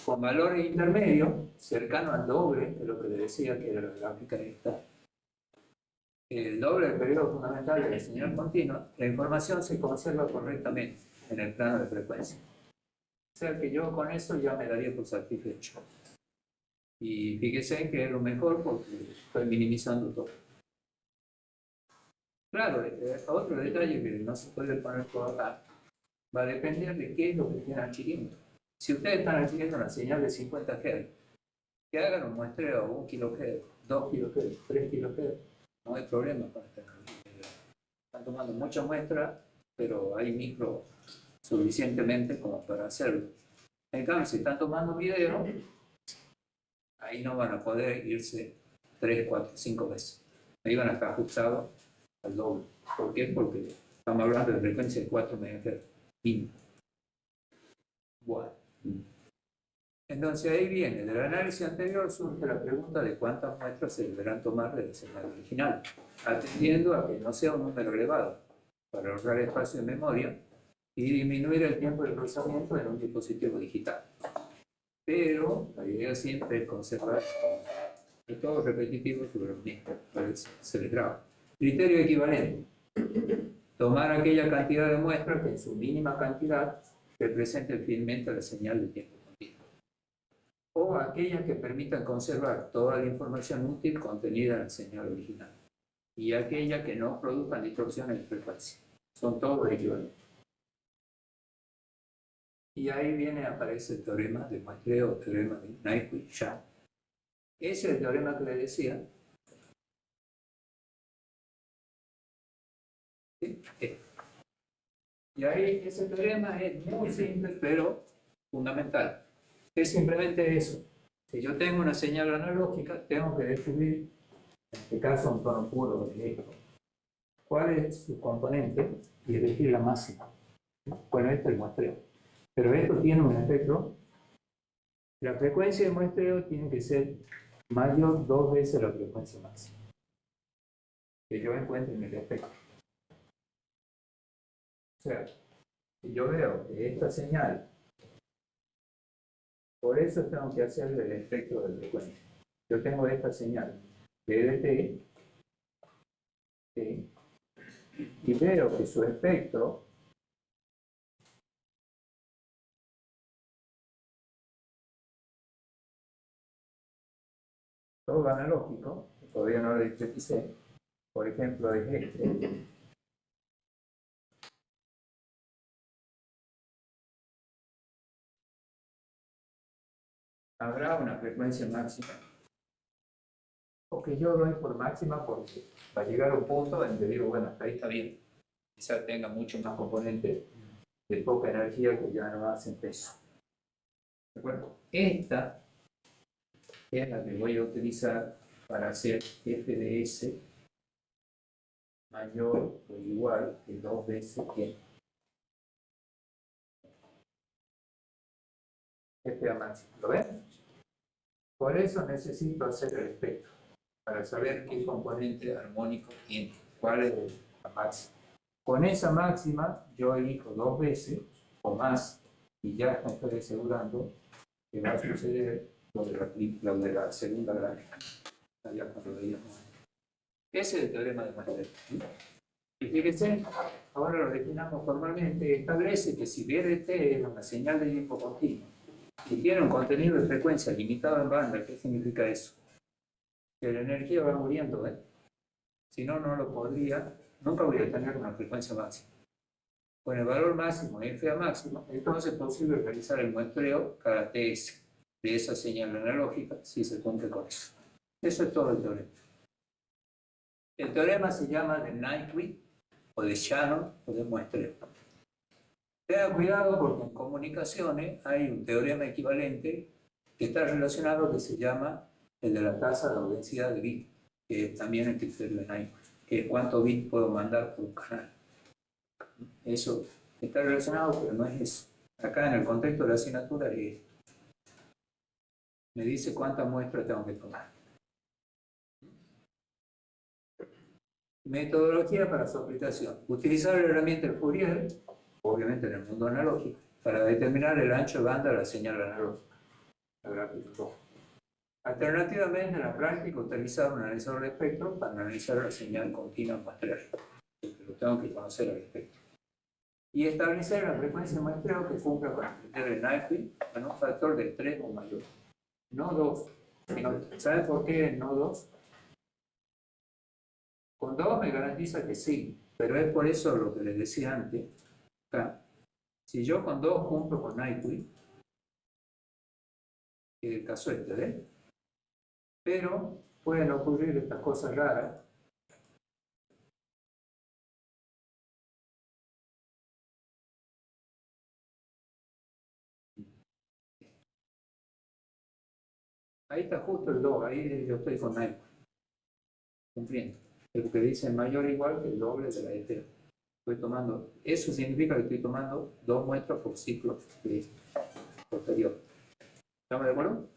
Con valores intermedios, cercano al doble de lo que le decía que era la gráfica esta, el doble del periodo fundamental de la señal continua, la información se conserva correctamente en el plano de frecuencia. O sea que yo con eso ya me daría por satisfecho. Y fíjese que es lo mejor porque estoy minimizando todo. Claro, otro detalle que no se puede poner por acá va a depender de qué es lo que estén adquiriendo. Si ustedes están adquiriendo una señal de 50 Hz, que hagan un muestreo a 1 kHz, 2 kHz, 3 kHz, no hay problema con esta tecnología. Están tomando muchas muestras, pero hay micro suficientemente como para hacerlo. En cambio, si están tomando video, ahí no van a poder irse 3, 4, 5 veces. Ahí van a estar ajustados al doble. ¿Por qué? Porque estamos hablando de frecuencia de 4 MHz. Bueno. Entonces ahí viene, del análisis anterior surge la pregunta de cuántas muestras se deberán tomar de la señal original, atendiendo a que no sea un número elevado, para ahorrar espacio de memoria y disminuir el tiempo de procesamiento en un dispositivo digital. Pero la idea siempre es conservar métodos repetitivos sobre los mismos, para que se les graba. Criterio equivalente. Tomar aquella cantidad de muestras que en su mínima cantidad represente fielmente la señal de tiempo continuo. O aquellas que permitan conservar toda la información útil contenida en la señal original. Y aquellas que no produzcan distorsiones de frecuencia. Son todos equivalentes. Y ahí aparece el teorema de muestreo, el teorema de Nyquist-Shah. Ese es el teorema que le decía. ¿Sí? Y ahí ese teorema es muy simple, pero fundamental. Es simplemente eso. Si yo tengo una señal analógica, tengo que descubrir, en este caso un tono puro de electro, cuál es su componente y elegir la máxima. Bueno, este es el muestreo. Pero esto tiene un efecto. La frecuencia de muestreo tiene que ser mayor 2 veces la frecuencia máxima que yo encuentre en el espectro. O sea, si yo veo que esta señal, por eso tengo que hacer el espectro de frecuencia. Yo tengo esta señal, DDT, ¿sí? Y veo que su espectro todo analógico, todavía no lo discreticé, por ejemplo, es este. habrá una frecuencia máxima, o que yo doy por máxima porque va a llegar a un punto en que digo, bueno, hasta ahí está bien. Quizá tenga mucho más componentes de poca energía que ya no hacen peso. ¿De acuerdo? Esta es la que voy a utilizar para hacer f de s mayor o igual que 2 veces que f a máximo. ¿Lo ven? Por eso necesito hacer el espectro, para saber qué componente armónico tiene, cuál es la máxima. Con esa máxima yo elijo 2 veces o más y ya me estoy asegurando que va a suceder lo de la segunda gráfica. Allá cuando veíamos. Ese es el teorema de Maxwell. Y fíjense, ahora lo definamos formalmente, establece que si B de t es una señal de tiempo continuo y tiene un contenido de frecuencia limitado en banda, ¿qué significa eso? Que la energía va muriendo, ¿eh? Si no, no lo podría, nunca voy a tener una frecuencia máxima. Con el valor máximo f a máximo, entonces es posible realizar el muestreo cada ts de esa señal analógica si se cumple con eso. Eso es todo el teorema. El teorema se llama de Nyquist o de Shannon o de muestreo. Tenga cuidado porque en comunicaciones hay un teorema equivalente que está relacionado que se llama el de la tasa de densidad de bit, que también es criterio de Nyquist, que es cuánto bit puedo mandar por un canal. Eso está relacionado, pero no es eso. Acá en el contexto de la asignatura me dice cuántas muestras tengo que tomar. Metodología para su aplicación. Utilizar la herramienta de Fourier, obviamente en el mundo analógico, para determinar el ancho de banda de la señal analógica. La gráfica 2. Alternativamente, en la práctica, utilizar un analizador de espectro para analizar la señal continua muestral. Lo tengo que conocer al espectro. Y establecer la frecuencia de muestreo que cumpla con el criterio de Nyquist en un factor de 3 o mayor. No 2. ¿Saben por qué no 2? Con 2 me garantiza que sí, pero es por eso lo que les decía antes. Acá, si yo con 2 cumplo con Nyquist, que es el caso este, ¿ves? Pero pueden ocurrir estas cosas raras. Ahí está justo el 2, ahí yo estoy con Nyquist, cumpliendo. El que dice mayor o igual que el doble de la ET. Estoy tomando, eso significa que estoy tomando 2 muestras por ciclo posterior. ¿Estamos de acuerdo?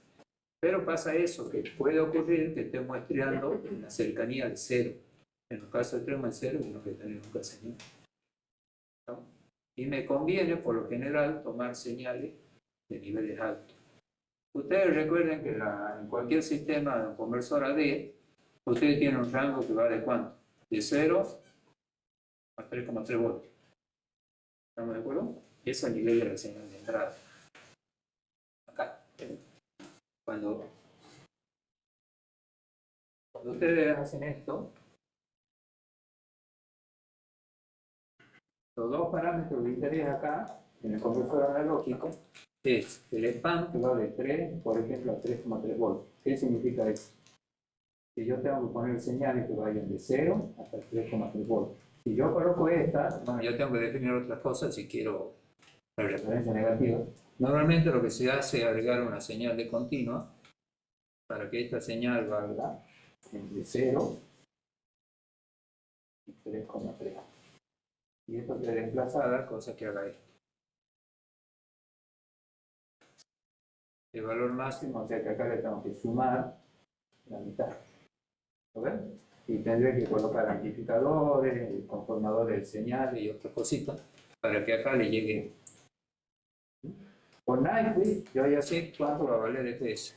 Pero pasa eso, que puede ocurrir que esté muestreando en la cercanía de 0. En los casos extremos de 0, uno que tener nunca señal. ¿No? Y me conviene, por lo general, tomar señales de niveles altos. Ustedes recuerden que en cualquier sistema de conversor AD, ustedes tienen un rango que va de ¿cuánto? De 0 a 3,3 voltios. ¿Estamos de acuerdo? Ese es el nivel de la señal de entrada. Acá. Cuando ustedes hacen esto, los dos parámetros de interés acá, en el conversor analógico, es el span que va de 3, por ejemplo, a 3,3 voltios. ¿Qué significa eso? Que yo tengo que poner señales que vayan de 0 hasta 3,3 voltios. Si yo coloco esta, bueno, yo tengo que definir otras cosas si quiero la referencia negativa. Normalmente lo que se hace es agregar una señal de continua para que esta señal valga entre 0 y 3,3. Y esto queda reemplazada, cosa que haga esto. El valor máximo, o sea que acá le tengo que sumar la mitad. ¿Lo ven? Y tendré que colocar amplificadores, conformadores de señales y otras cositas para que acá le llegue. Con Nyquist yo ya sé cuánto va a valer ETS.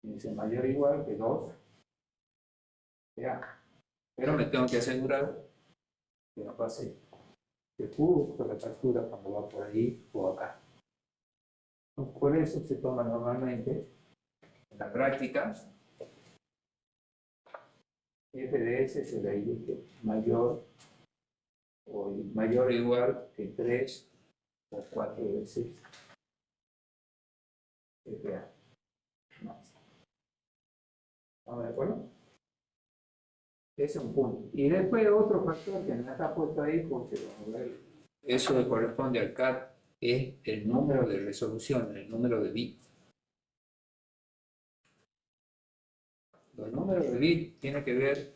Dice mayor o igual que 2 ya. Pero me tengo que asegurar que no pase de justo la captura cuando va por ahí o acá. Por eso se toma normalmente en la práctica f de s se le dice mayor o igual que 3 o 4 veces FA. ¿Estamos de acuerdo? Ese es un punto. Y después otro factor que no está puesto ahí, porque vamos a ver, eso que corresponde al CAD es el número de resolución, el número de bits. Los números de bits tienen que ver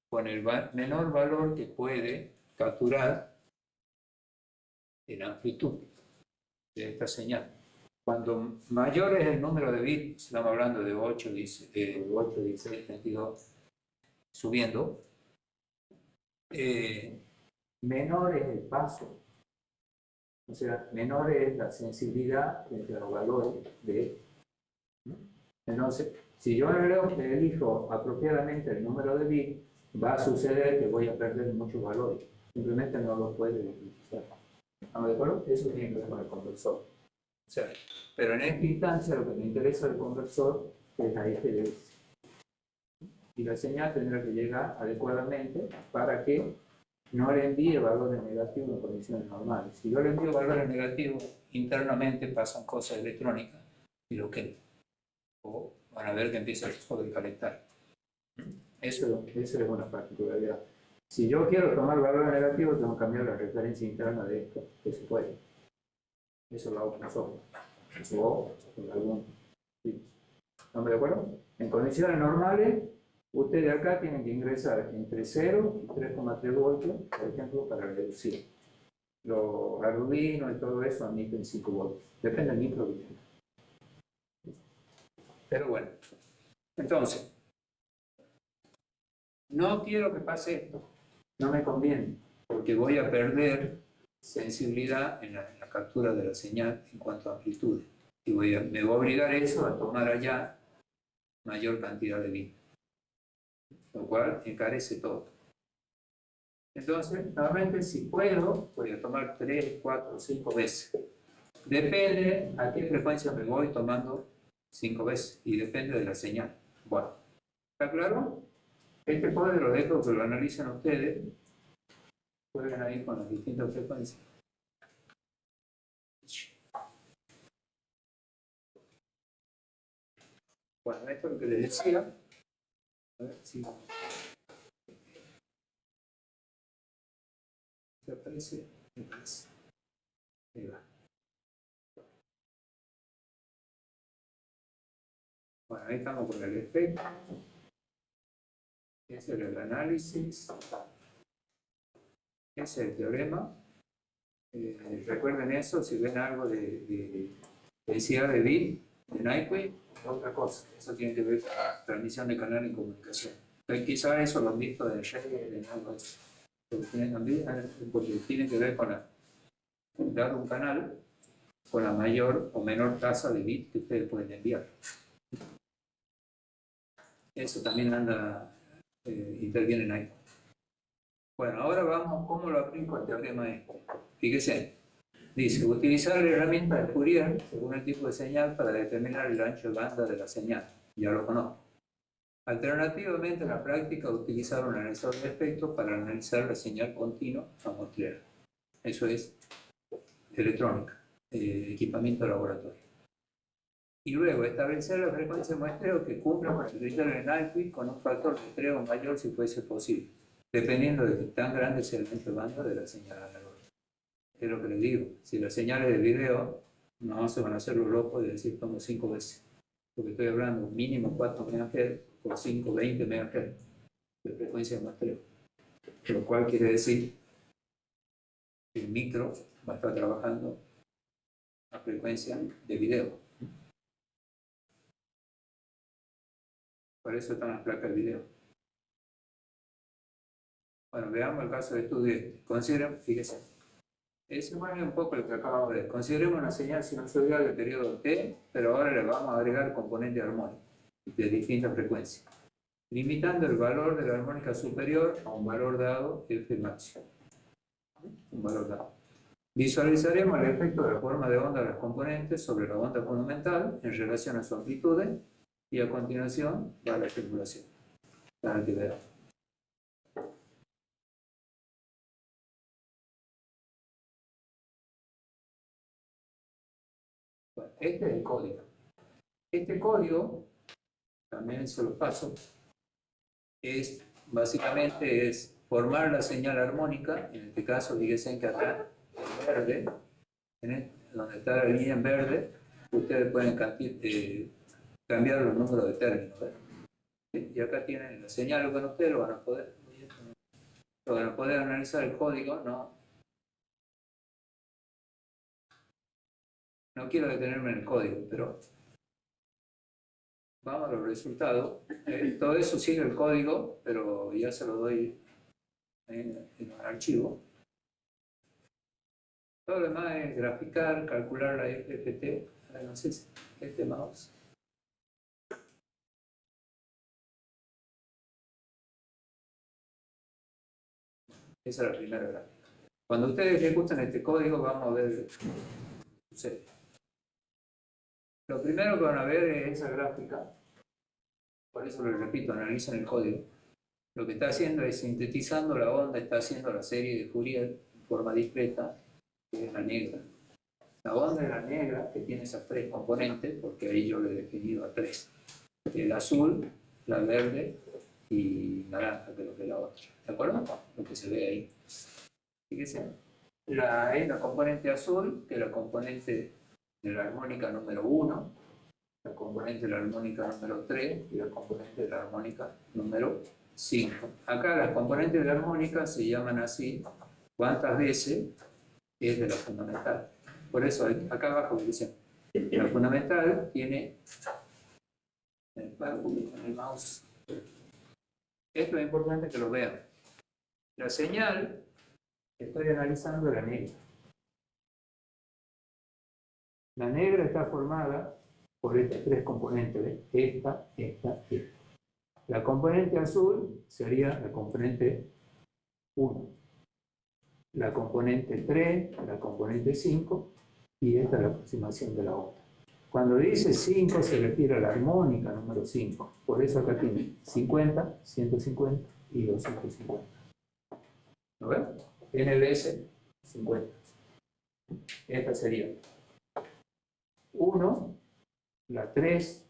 con el menor valor que puede capturar en amplitud de esta señal. Cuando mayor es el número de bits, estamos hablando de 8, 16, 32, subiendo, menor es el paso, o sea, menor es la sensibilidad entre los valores de... Entonces, si yo elijo apropiadamente el número de bits, va a suceder que voy a perder muchos valores. Simplemente no lo puedo utilizar. ¿Estamos de acuerdo? Eso tiene que ver con el conversor. O sea, pero en esta instancia lo que me interesa del conversor es la IGDS. Y la señal tendrá que llegar adecuadamente para que no le envíe valores negativos en condiciones normales. Si yo le envío valores negativos, internamente pasan cosas electrónicas y lo que o van a ver que empieza a sobrecalentar. Eso es una particularidad. Si yo quiero tomar valores negativos, tengo que cambiar la referencia interna de esto, que se puede. Eso lo hago con software. O con algún... ¿Estamos de acuerdo? En condiciones normales, ustedes acá tienen que ingresar entre 0 y 3,3 voltios, por ejemplo, para reducir. Los Arduino y todo eso admiten 5 voltios. Depende del micro que tenga. Pero bueno, entonces, no quiero que pase esto. No me conviene, porque voy a perder sensibilidad en la captura de la señal en cuanto a amplitud. Y me voy a obligar eso a tomar allá mayor cantidad de bits, lo cual encarece todo. Entonces, nuevamente, si puedo, voy a tomar 3, 4, 5 veces. Depende a qué frecuencia me voy tomando 5 veces y depende de la señal. Bueno, ¿está claro? Este poder lo dejo que lo analicen ustedes. Jueguen ahí con las distintas frecuencias. Bueno, esto es lo que les decía. A ver si ¿te aparece? Me parece. Ahí va. Bueno, ahí estamos con el efecto. Ese es el análisis. Ese es el teorema. Recuerden eso, si ven algo de densidad de bit, de Nyquist, otra cosa. Eso tiene que ver con la transmisión de canal en comunicación. Entonces, quizá eso lo han visto de Schreier, de algo así. Porque tiene que ver con dar un canal con la mayor o menor tasa de bits que ustedes pueden enviar. Eso también interviene en ahí. Bueno, ahora vamos, ¿cómo lo aplico al teorema este? Fíjense, dice, utilizar la herramienta de Fourier según el tipo de señal para determinar el ancho de banda de la señal. Ya lo conozco. Alternativamente, en la práctica, utilizar un analizador de efectos para analizar la señal continua a muestrear. Eso es electrónica, equipamiento de laboratorio. Y luego establecer la frecuencia de muestreo que cumpla con el criterio de Nyquist con un factor de muestreo mayor si fuese posible, dependiendo de qué tan grande sea el ancho de banda de la señal analógica. Es lo que les digo, si las señales de video no se van a hacer los locos de decir como 5 veces, porque estoy hablando mínimo 4 MHz por 5, 20 MHz de frecuencia de muestreo, lo cual quiere decir que el micro va a estar trabajando a frecuencia de video. Por eso están las placas de video. Bueno, veamos el caso de estudio este. Consideren, fíjense, ese es un poco lo que acabamos de ver. Consideremos una señal sinusoidal de periodo t, pero ahora le vamos a agregar componente armónico de distintas frecuencias, limitando el valor de la armónica superior a un valor dado, f máximo. Un valor dado. Visualizaremos el efecto de la forma de onda de las componentes sobre la onda fundamental en relación a su amplitud y a continuación va la estimulación. Para que vean. Bueno, este es el código. Este código, también se lo paso, básicamente es formar la señal armónica. En este caso, fíjense que acá en verde, donde está la línea en verde, ustedes pueden cambiar los números de términos. Y acá tienen la señal, con ustedes lo van a poder analizar el código. No quiero detenerme en el código, pero vamos a los resultados. Todo eso sigue el código, pero ya se lo doy en el archivo. Todo lo demás es graficar, calcular la FFT. No sé si este mouse. Esa es la primera gráfica. Cuando ustedes ejecutan este código, vamos a ver qué sucede. Lo primero que van a ver es esa gráfica. Por eso lo repito, analicen el código. Lo que está haciendo es sintetizando la onda, está haciendo la serie de Fourier en forma discreta, que es la negra. La onda es la negra, que tiene esas tres componentes, porque ahí yo le he definido a tres. El azul, la verde y naranja, creo que es la otra. ¿De acuerdo? Lo que se ve ahí. Fíjense. La componente azul, que es la componente de la armónica número 1, la componente de la armónica número 3 y la componente de la armónica número 5. Acá las componentes de la armónica se llaman así, cuántas veces es de la fundamental. Por eso acá abajo dice, la fundamental tiene con el mouse. Esto es importante que lo vean. La señal que estoy analizando es la negra. La negra está formada por estas tres componentes, ¿ves? Esta. La componente azul sería la componente 1, la componente 3, la componente 5, y esta es la aproximación de la onda. Cuando dice 5 se refiere a la armónica número 5, por eso acá tiene 50, 150 y 250. ¿Lo ven? NBS 50. Esta sería 1, la 3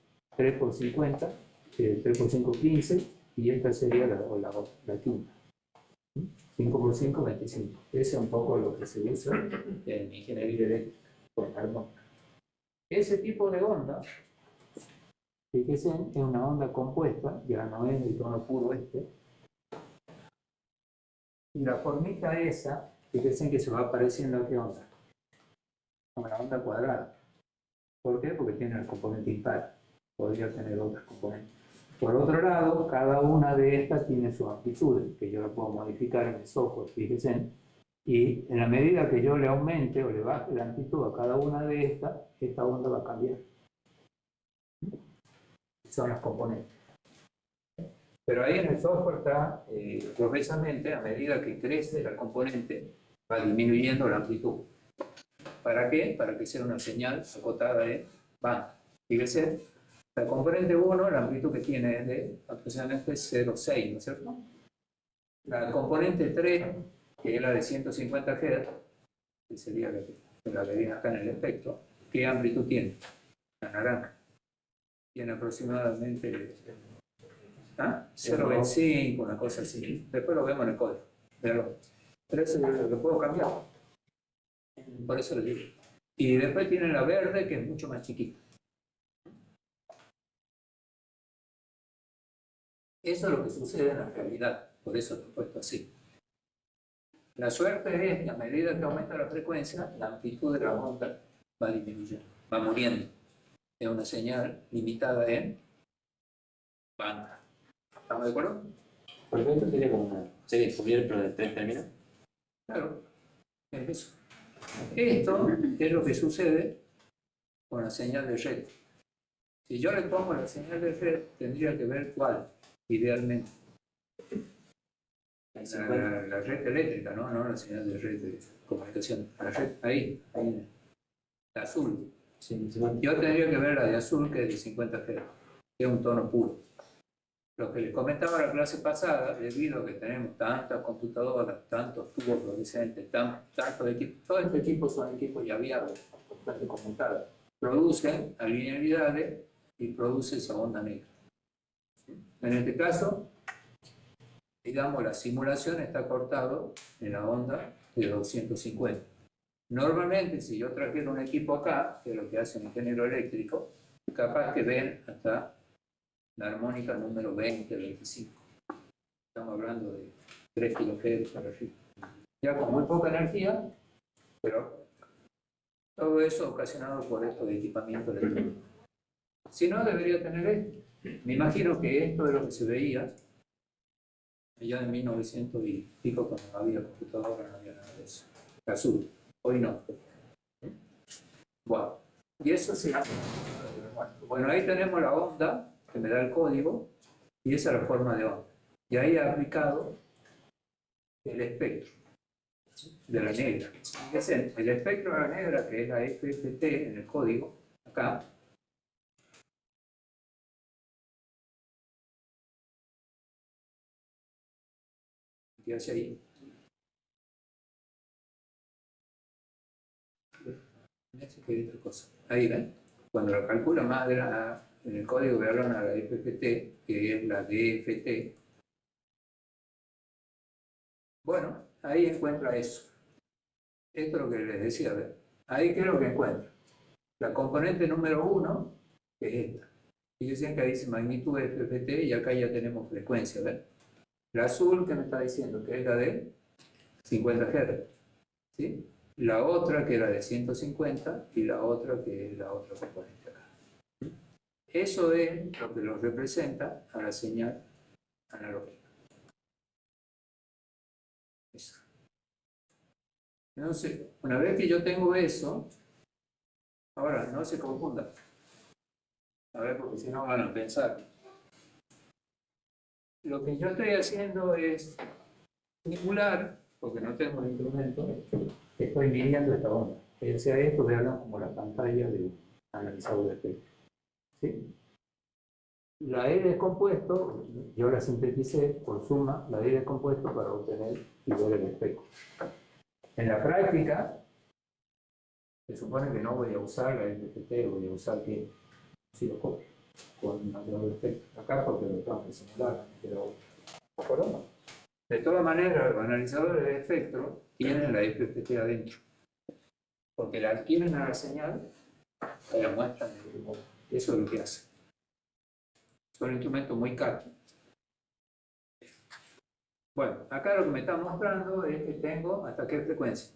por 50, 3 por 5, 15, y esta sería la quinta. 5 por 5, 25. Ese es un poco lo que se usa en ingeniería eléctrica con armónica. Ese tipo de onda, fíjense, es una onda compuesta, ya no es el tono puro este. Y la formita esa, fíjense que se va apareciendo a qué onda. Una onda cuadrada. ¿Por qué? Porque tiene el componente impar. Podría tener otras componentes. Por otro lado, cada una de estas tiene su amplitud, que yo la puedo modificar en el software, fíjense. Y en la medida que yo le aumente o le baje la amplitud a cada una de estas, esta onda va a cambiar. Son las componentes. Pero ahí en el software está, progresivamente, a medida que crece la componente, va disminuyendo la amplitud. ¿Para qué? Para que sea una señal acotada de banda. Fíjese, la componente 1, la amplitud que tiene es de aproximadamente 0,6, ¿no es cierto? La componente 3, que es la de 150 Hz, que sería la que viene acá en el espectro, ¿qué amplitud tiene? La naranja. Tiene aproximadamente 0,25, una cosa así. Después lo vemos en el código. Pero eso lo puedo cambiar. Por eso lo digo. Y después tiene la verde, que es mucho más chiquita. Eso es lo que sucede en la realidad. Por eso lo he puesto así. La suerte es que a medida que aumenta la frecuencia, la amplitud de la onda va disminuyendo, va muriendo. Es una señal limitada en banda. ¿Estamos de acuerdo? Porque esto sería como una serie de Fourier, pero de 3 términos. Claro, es eso. Esto es lo que sucede con la señal de red. Si yo le pongo la señal de red, tendría que ver cuál, idealmente. La red eléctrica, ¿no? No la señal de red de comunicación. La red, ahí, la azul. Sí, yo tendría que ver la de azul, que es de 50 Hz, que es un tono puro. Lo que les comentaba la clase pasada, debido a que tenemos tantas computadoras, tantos tubos fluorescentes, tantos equipos, todos estos equipos son equipos ya viables, bastante conmutados, producen linealidades y produce esa onda negra. En este caso, digamos, la simulación está cortado en la onda de 250. Normalmente, si yo trajera un equipo acá, que es lo que hace un ingeniero eléctrico, capaz que ven hasta la armónica número 20, 25. Estamos hablando de 3 kHz para arriba. Ya con muy poca energía, pero todo eso ocasionado por estos equipamientos electrónicos. Si no, debería tener esto. Me imagino que esto es lo que se veía allá en 1900 y pico, cuando no había computadora, no había nada de eso. Azul. Hoy no. Bueno, y eso se hace. Bueno, ahí tenemos la onda que me da el código y esa es la forma de onda. Y ahí he aplicado el espectro de la negra. Fíjense, el espectro de la negra, que es la FFT en el código, acá, ¿qué hace ahí? Ahí ven, cuando la calcula madre en el código de hablan a la FFT, que es la DFT, bueno, ahí encuentra eso. Esto es lo que les decía, ¿ven? Ahí qué es lo que encuentra. La componente número 1, que es esta. Fíjense que ahí dice magnitud de FFT y acá ya tenemos frecuencia, ¿ven? La azul que me está diciendo que es la de 50 Hz, ¿sí? La otra que era de 150 y la otra que es la otra componente acá. Eso es lo que lo representa a la señal analógica. Eso. Entonces, una vez que yo tengo eso, ahora no se confunda. A ver, porque si no van a pensar. Lo que yo estoy haciendo es simular, porque no tengo el instrumento, estoy midiendo esta onda. O sea, esto veanlo como la pantalla del analizador de espectro. ¿Sí? La E de compuesto, yo la sinteticé por suma, la E de compuesto para obtener y ver el espectro. En la práctica, se supone que no voy a usar la FFT, voy a usar que osciloscopio con un analizador de espectro. Acá porque lo tengo que simular, pero ¿de acuerdo? De todas maneras, los analizadores de espectro tienen la FFT adentro, porque la adquieren a la señal y la muestran de algún modo. Eso es lo que hace. Son instrumentos muy caros. Bueno, acá lo que me está mostrando es que tengo hasta qué frecuencia.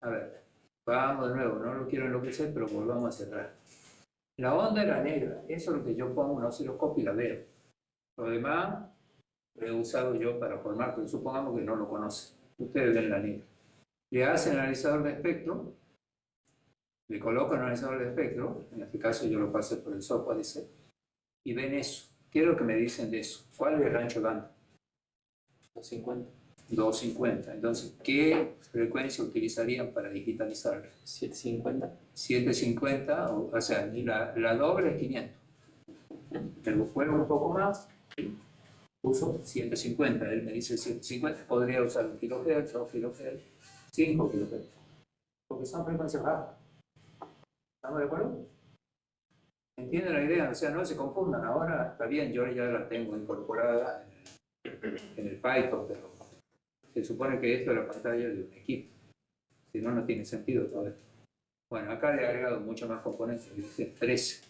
A ver, vamos de nuevo, no lo quiero enloquecer, pero volvamos a cerrar. La onda era negra, eso es lo que yo pongo en un osciloscopio y la veo. Lo demás lo he usado yo para formar, pero supongamos que no lo conocen. Ustedes ven la negra. Le hacen analizador de espectro, le colocan analizador de espectro, en este caso yo lo pasé por el software ese, y ven eso. ¿Qué es lo que me dicen de eso? ¿Cuál es el ancho de banda? 250. 250. Entonces, ¿qué frecuencia utilizarían para digitalizarla? 750. 750, o sea, la doble es 500. Pero juego un poco más, uso 150. Él me dice 150, podría usar 1 kHz, 2 kHz, 5 kHz. Porque son frecuencias bajas. ¿Estamos de acuerdo? ¿Entienden la idea? O sea, no se confundan. Ahora está bien, yo ya la tengo incorporada en el Python, pero se supone que esto es la pantalla de un equipo. Si no, no tiene sentido todo esto. Bueno, acá le he agregado muchos más componentes, dice 13.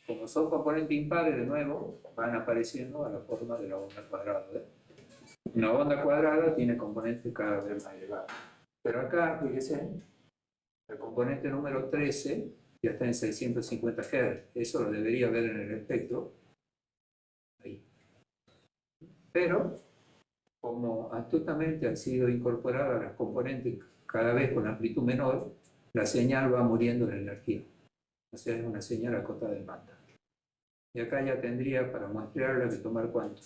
Como son componentes impares, de nuevo, van apareciendo a la forma de la onda cuadrada. Una onda cuadrada tiene componentes cada vez más elevados. Pero acá, fíjense, el componente número 13 ya está en 650 Hz. Eso lo debería ver en el espectro. Ahí. Pero, como astutamente han sido incorporadas las componentes cada vez con amplitud menor, la señal va muriendo en energía. O sea, es una señal acotada en banda. Y acá ya tendría, para muestrarla, que tomar cuánto.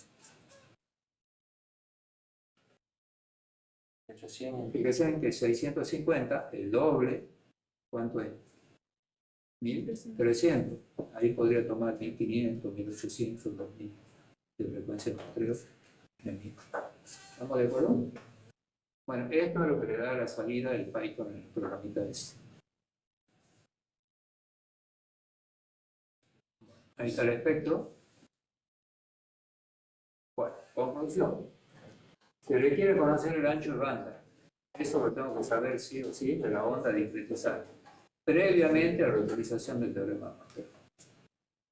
800. Fíjense que 650, el doble, ¿cuánto es? 1300. Ahí podría tomar 1500, 1800, 2000 de frecuencia de muestreo. ¿Estamos de acuerdo? Bueno, esto es lo que le da la salida del Python en el programita ese. Ahí está el espectro. Bueno, conclusión. Se requiere conocer el ancho de banda. Eso lo tengo que saber sí o sí de la onda discretizada, previamente a la utilización del teorema de Montel.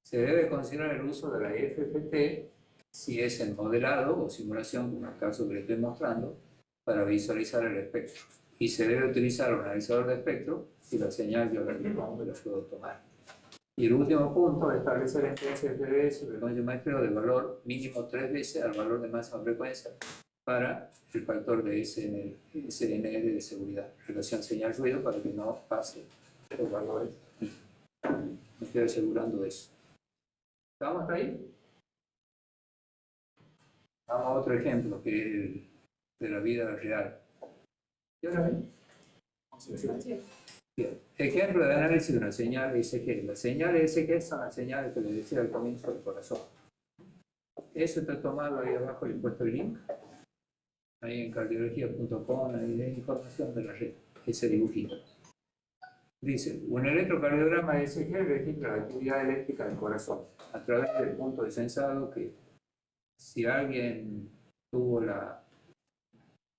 Se debe considerar el uso de la FFT si es en modelado o simulación, como el caso que le estoy mostrando, para visualizar el espectro. Y se debe utilizar un analizador de espectro si la señal yo la puedo tomar. Y el último punto, establecer entonces el frecuencia de muestreo de valor mínimo 3 veces al valor de máxima frecuencia para el factor de SNR de seguridad, relación señal-ruido, para que no pase los valores. Me estoy asegurando eso. ¿Estamos hasta ahí? Vamos a otro ejemplo, que es el de la vida real. ¿Y ahora ven? Bien. Ejemplo de análisis de una señal ECG. Las señales ECG son las señales que les decía al comienzo del corazón. Eso está tomado ahí abajo, le he puesto el link. Ahí en cardiología.com hay información de la red, ese dibujito. Dice, un electrocardiograma ECG registra la actividad eléctrica del corazón a través del punto de sensado que si alguien tuvo la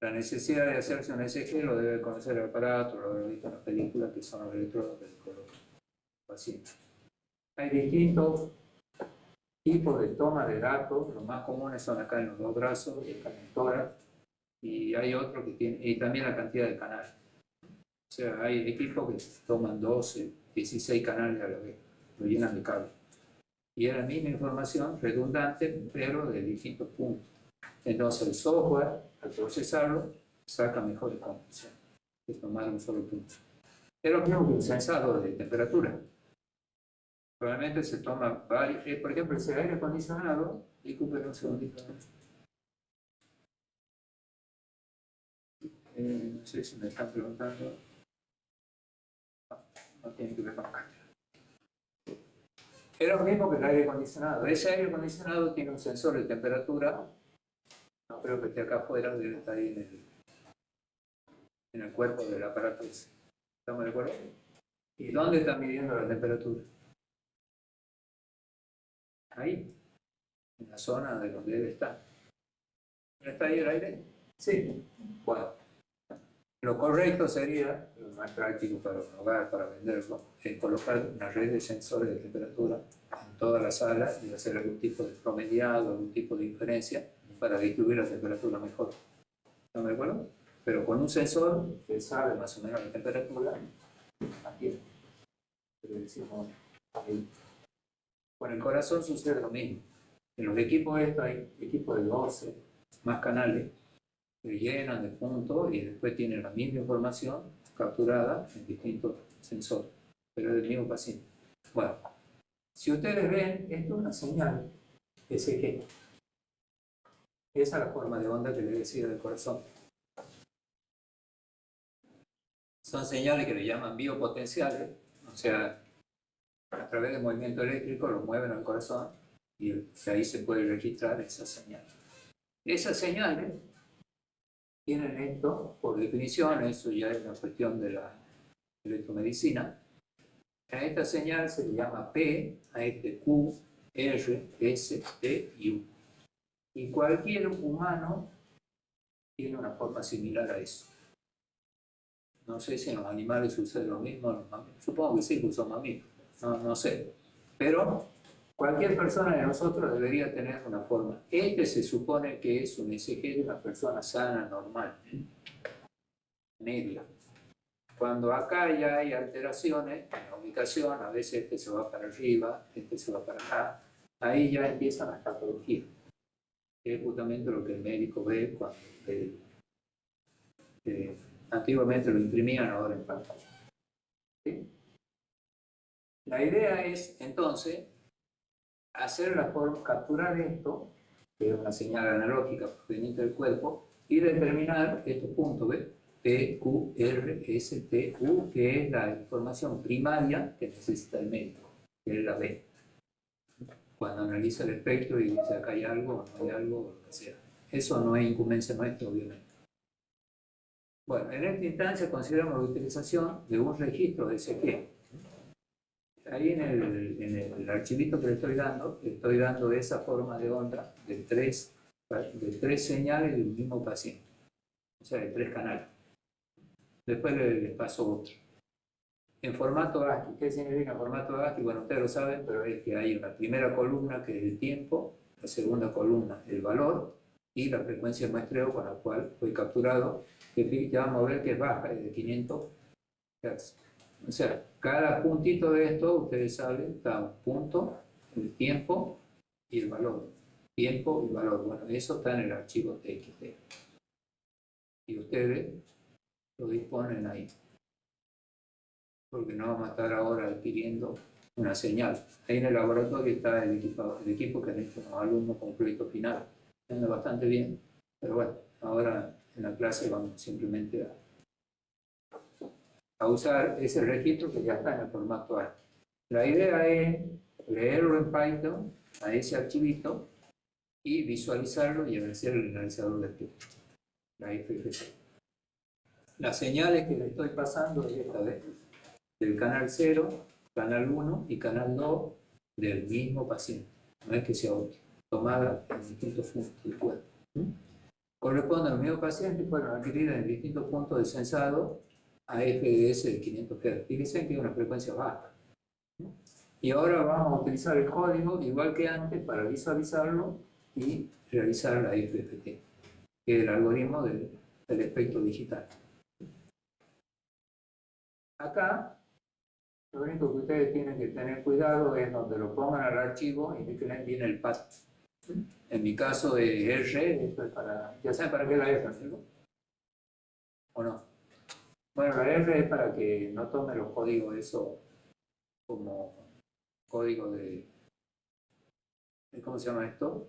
necesidad de hacerse un ECG, lo debe conocer el aparato, lo debe visto en la película, que son los electrodos del paciente. Hay distintos tipos de toma de datos, los más comunes son acá en los dos brazos, acá en el tórax, y hay otros que tienen, y también la cantidad de canales. O sea, hay equipos que toman 12, 16 canales a la vez, lo llenan de cable. Y es la misma información redundante, pero de distintos puntos. Entonces el software, al procesarlo, saca mejores conclusiones que tomar un solo punto. Es lo mismo que un sensado de temperatura. Probablemente se toma varios, por ejemplo, ese aire acondicionado, disculpen un segundito. No sé si me están preguntando. No tiene que ver con acá. Es lo mismo que el aire acondicionado. Ese aire acondicionado tiene un sensor de temperatura. No creo que esté acá afuera, debe estar ahí en el cuerpo del aparato ese. ¿Estamos de acuerdo? ¿Y dónde está midiendo la temperatura? Ahí, en la zona de donde debe estar. ¿No está ahí el aire? Sí. Bueno, lo correcto sería, lo más práctico para un hogar, para venderlo, es colocar una red de sensores de temperatura en toda la sala y hacer algún tipo de promediado, algún tipo de inferencia para distribuir la temperatura mejor. ¿Estamos de acuerdo? Pero con un sensor que sabe más o menos la temperatura, aquí. Pero decimos, ahí. Con el corazón sucede lo mismo. En los equipos estos hay equipos de 12, más canales, que llenan de puntos y después tienen la misma información capturada en distintos sensores, pero es del mismo paciente. Bueno, si ustedes ven, esto es una señal ECG. Esa es la forma de onda que le decía del corazón. Son señales que le llaman biopotenciales, o sea, a través del movimiento eléctrico lo mueven al corazón y ahí se puede registrar esa señal. Esas señales tienen esto, por definición, eso ya es una cuestión de la electromedicina. A esta señal se le llama P, a este Q, R, S, T y U. Y cualquier humano tiene una forma similar a eso. No sé si en los animales sucede lo mismo, en los mamíferos. Supongo que sí, pues son mamíferos. No sé. Pero cualquier persona de nosotros debería tener una forma. Este se supone que es un ECG de una persona sana, normal, media. Cuando acá ya hay alteraciones en la ubicación, a veces este se va para arriba, este se va para acá, ahí ya empiezan las patologías. Que es justamente lo que el médico ve cuando antiguamente lo imprimían, ahora en pantalla. ¿Sí? La idea es, entonces, hacer la forma, capturar esto, que es una señal analógica proveniente del cuerpo, y determinar estos puntos, ¿ves? P, Q, R, S, T, U, que es la información primaria que necesita el médico, que es la B. Cuando analiza el espectro y dice acá hay algo o no hay algo, o lo que sea. Eso no es incumbencia nuestra, obviamente. Bueno, en esta instancia consideramos la utilización de un registro de ECG. ahí en el archivito que le estoy dando esa forma de onda de tres señales del mismo paciente, o sea, de 3 canales. Después les paso otro. En formato ASCII, ¿qué significa formato ASCII? Bueno, ustedes lo saben, pero es que hay una primera columna que es el tiempo, la segunda columna el valor y la frecuencia de muestreo con la cual fue capturado, que ya vamos a ver que es baja, es de 500 Hz. O sea, cada puntito de esto, ustedes saben, da un punto, el tiempo y el valor. Tiempo y valor. Bueno, eso está en el archivo TXT. Y ustedes lo disponen ahí. Porque no vamos a estar ahora adquiriendo una señal. Ahí en el laboratorio está el equipo que han hecho los alumnos con proyecto final. Anda bastante bien, pero bueno, ahora en la clase vamos simplemente a usar ese registro que ya está en el formato ASCII. La idea es leerlo en Python a ese archivito y visualizarlo y hacer el analizador de texto, la FFT. Las señales que le estoy pasando es esta vez, del canal 0, canal 1 y canal 2 del mismo paciente. No es que sea otro, tomada en distintos puntos del cuerpo. Corresponde al mismo paciente y fueron adquiridas en distintos puntos de sensado a FDS de 500 Hz. Fíjense que es una frecuencia baja. Y ahora vamos a utilizar el código, igual que antes, para visualizarlo y realizar la FFT, que es el algoritmo del espectro digital. Acá, lo único que ustedes tienen que tener cuidado es donde lo pongan al archivo y que viene el path. En mi caso es R, esto es para, ya saben para qué es la R, ¿no? ¿O no? Bueno, la R es para que no tome los códigos eso como código de ¿cómo se llama esto?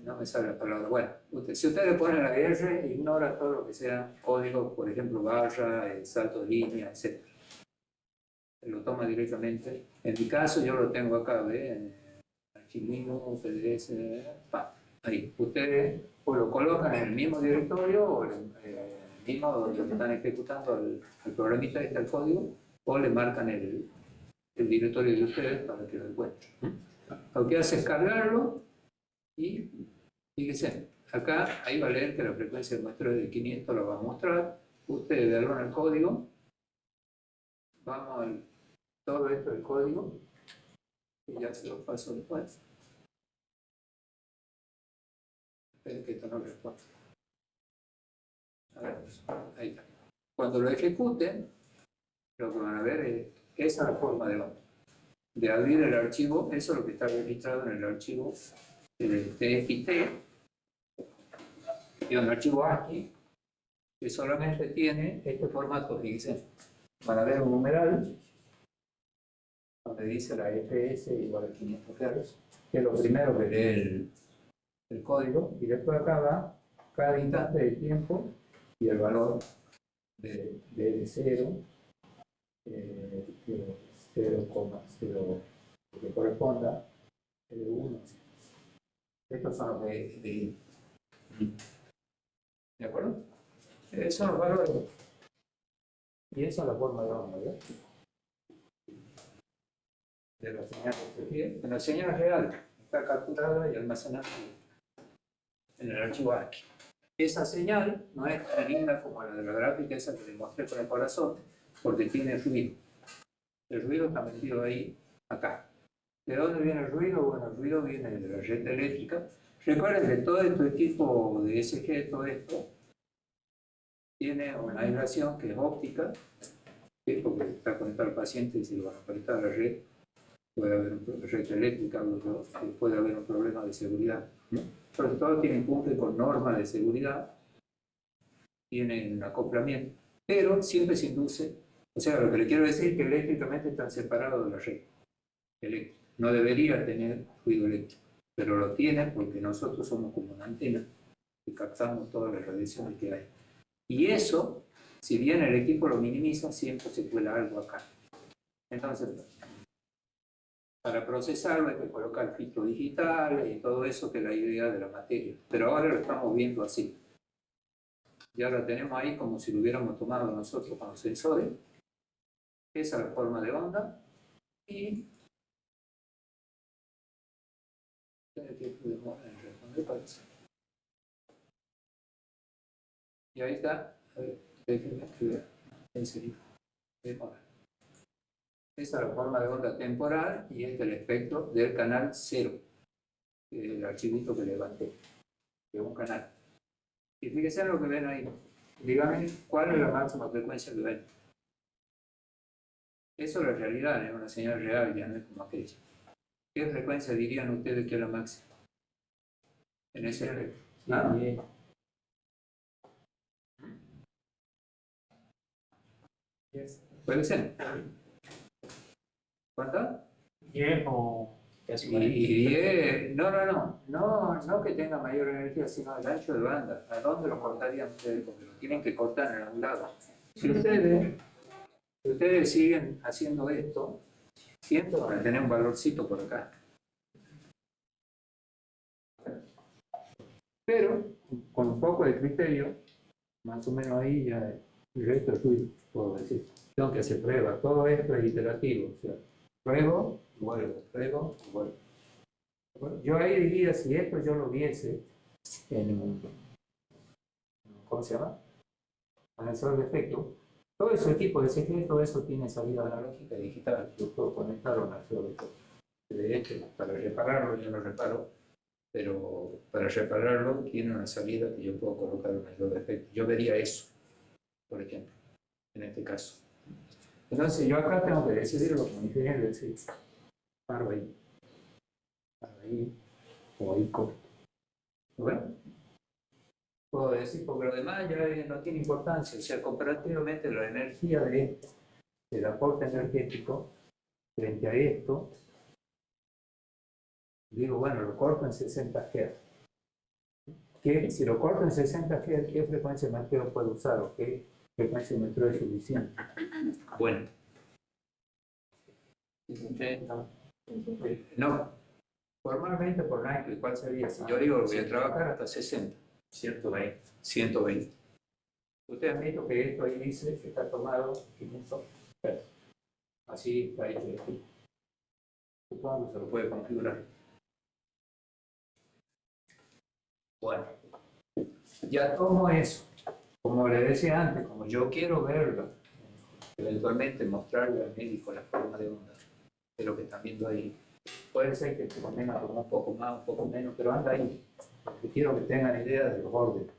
No me sale la palabra. Bueno, si ustedes le ponen la R, ignora todo lo que sea código, por ejemplo, barra, salto de línea, etc. Lo toma directamente. En mi caso, yo lo tengo acá, ¿ven? Archivino, PDS, ahí. Ustedes o lo colocan en el mismo directorio o en el mismo donde están ejecutando el programita, está el código, o le marcan el directorio de ustedes para que lo encuentren. Lo que hace es cargarlo y fíjense, acá ahí va a leer que la frecuencia de muestreo es de 500, lo va a mostrar. Ustedes vean el código. Vamos a todo esto del código y ya se lo paso después. Esperen que esto no responde. A ver, ahí está. Cuando lo ejecuten, lo que van a ver es esa forma de abrir el archivo. Eso es lo que está registrado en el archivo TXT, y un archivo ASCII que solamente tiene este formato. Fíjense, van a ver un numeral donde dice la FS igual a 500 Hz, que es lo primero que lee el código, y después acá va cada instante de tiempo y el valor de 0, 0,0 que corresponda, 1. Estos son los ¿de acuerdo? Son los valores. Y esa es la forma de onda, ¿verdad? De la señal en la señal real está capturada y almacenada en el archivo ASCII. Esa señal no es tan linda como la de la gráfica esa que les mostré con el corazón, porque tiene ruido. El ruido está metido ahí, acá. ¿De dónde viene el ruido? Bueno, el ruido viene de la red eléctrica. Recuerden que todo este equipo de SG, todo esto, tiene una aislación que es óptica, que es porque está conectado al paciente y si lo van a conectar a la red, puede haber una red eléctrica, puede haber un problema de seguridad. Pero todos tienen cumple con normas de seguridad, tienen un acoplamiento, pero siempre se induce. O sea, lo que le quiero decir es que eléctricamente están separados de la red eléctrica. No debería tener ruido eléctrico, pero lo tiene porque nosotros somos como una antena que captamos todas las radiaciones que hay. Y eso, si bien el equipo lo minimiza, siempre se cuela algo acá. Entonces, para procesarlo hay que colocar filtros digitales y todo eso, que es la idea de la materia. Pero ahora lo estamos viendo así. Ya lo tenemos ahí como si lo hubiéramos tomado nosotros con los sensores. Esa es la forma de onda. Y tiene tiempo de demora en responder, parece. Y ahí está. A ver, déjenme que vea. En serio. Demora. Esta es la forma de onda temporal y este es el espectro del canal 0, el archivito que levanté, de un canal. Y fíjense en lo que ven ahí. Díganme cuál es la máxima frecuencia que ven. Eso es la realidad, es una señal real, ya no es como aquella. ¿Qué frecuencia dirían ustedes que es la máxima? En ese espectro. ¿Ah? Puede ser. ¿Cuánto? 10 o Casi Y 40. 10, no que tenga mayor energía, sino el ancho de banda. ¿A dónde lo cortarían ustedes? Porque lo tienen que cortar en algún lado. Si ustedes siguen haciendo esto, siempre van a tener un valorcito por acá. Pero con un poco de criterio, más o menos ahí ya el resto es tuyo, puedo decir. Tengo que hacer pruebas, todo esto es iterativo, o sea, pruebo, vuelvo, pruebo, vuelvo. Bueno, yo ahí diría, si esto yo lo viese en un, ¿cómo se llama? Analizador de efecto, todo ese tipo de CG, todo eso tiene salida analógica y digital. Yo puedo conectar un analizador de efecto. De hecho, para repararlo, yo lo reparo, pero para repararlo tiene una salida que yo puedo colocar un analizador de efecto. Yo vería eso, por ejemplo, en este caso. Entonces, yo acá tengo que decidirlo como ingeniero, decir, paro ahí, o ahí corto. Bueno, puedo decir, porque lo demás ya no tiene importancia, o sea, comparativamente la energía de el aporte energético frente a esto, digo, bueno, lo corto en 60 Hz. Si lo corto en 60 Hz, ¿qué frecuencia de meteo puedo usar o qué frecuencia de meteo es suficiente? Bueno. No, formalmente por Nike, ¿cuál sería? Si yo digo, voy a trabajar hasta 60. 120. 120. Ustedes han visto que esto ahí dice que está tomado 500 Hz. Así está hecho aquí. Supongo que se lo puede configurar. Bueno, ya tomo eso. Como le decía antes, como yo quiero verlo, eventualmente mostrarle al médico la forma de onda de lo que están viendo ahí. Puede ser que se contenga como un poco más, un poco menos, pero anda ahí. Porque quiero que tengan idea de los órdenes.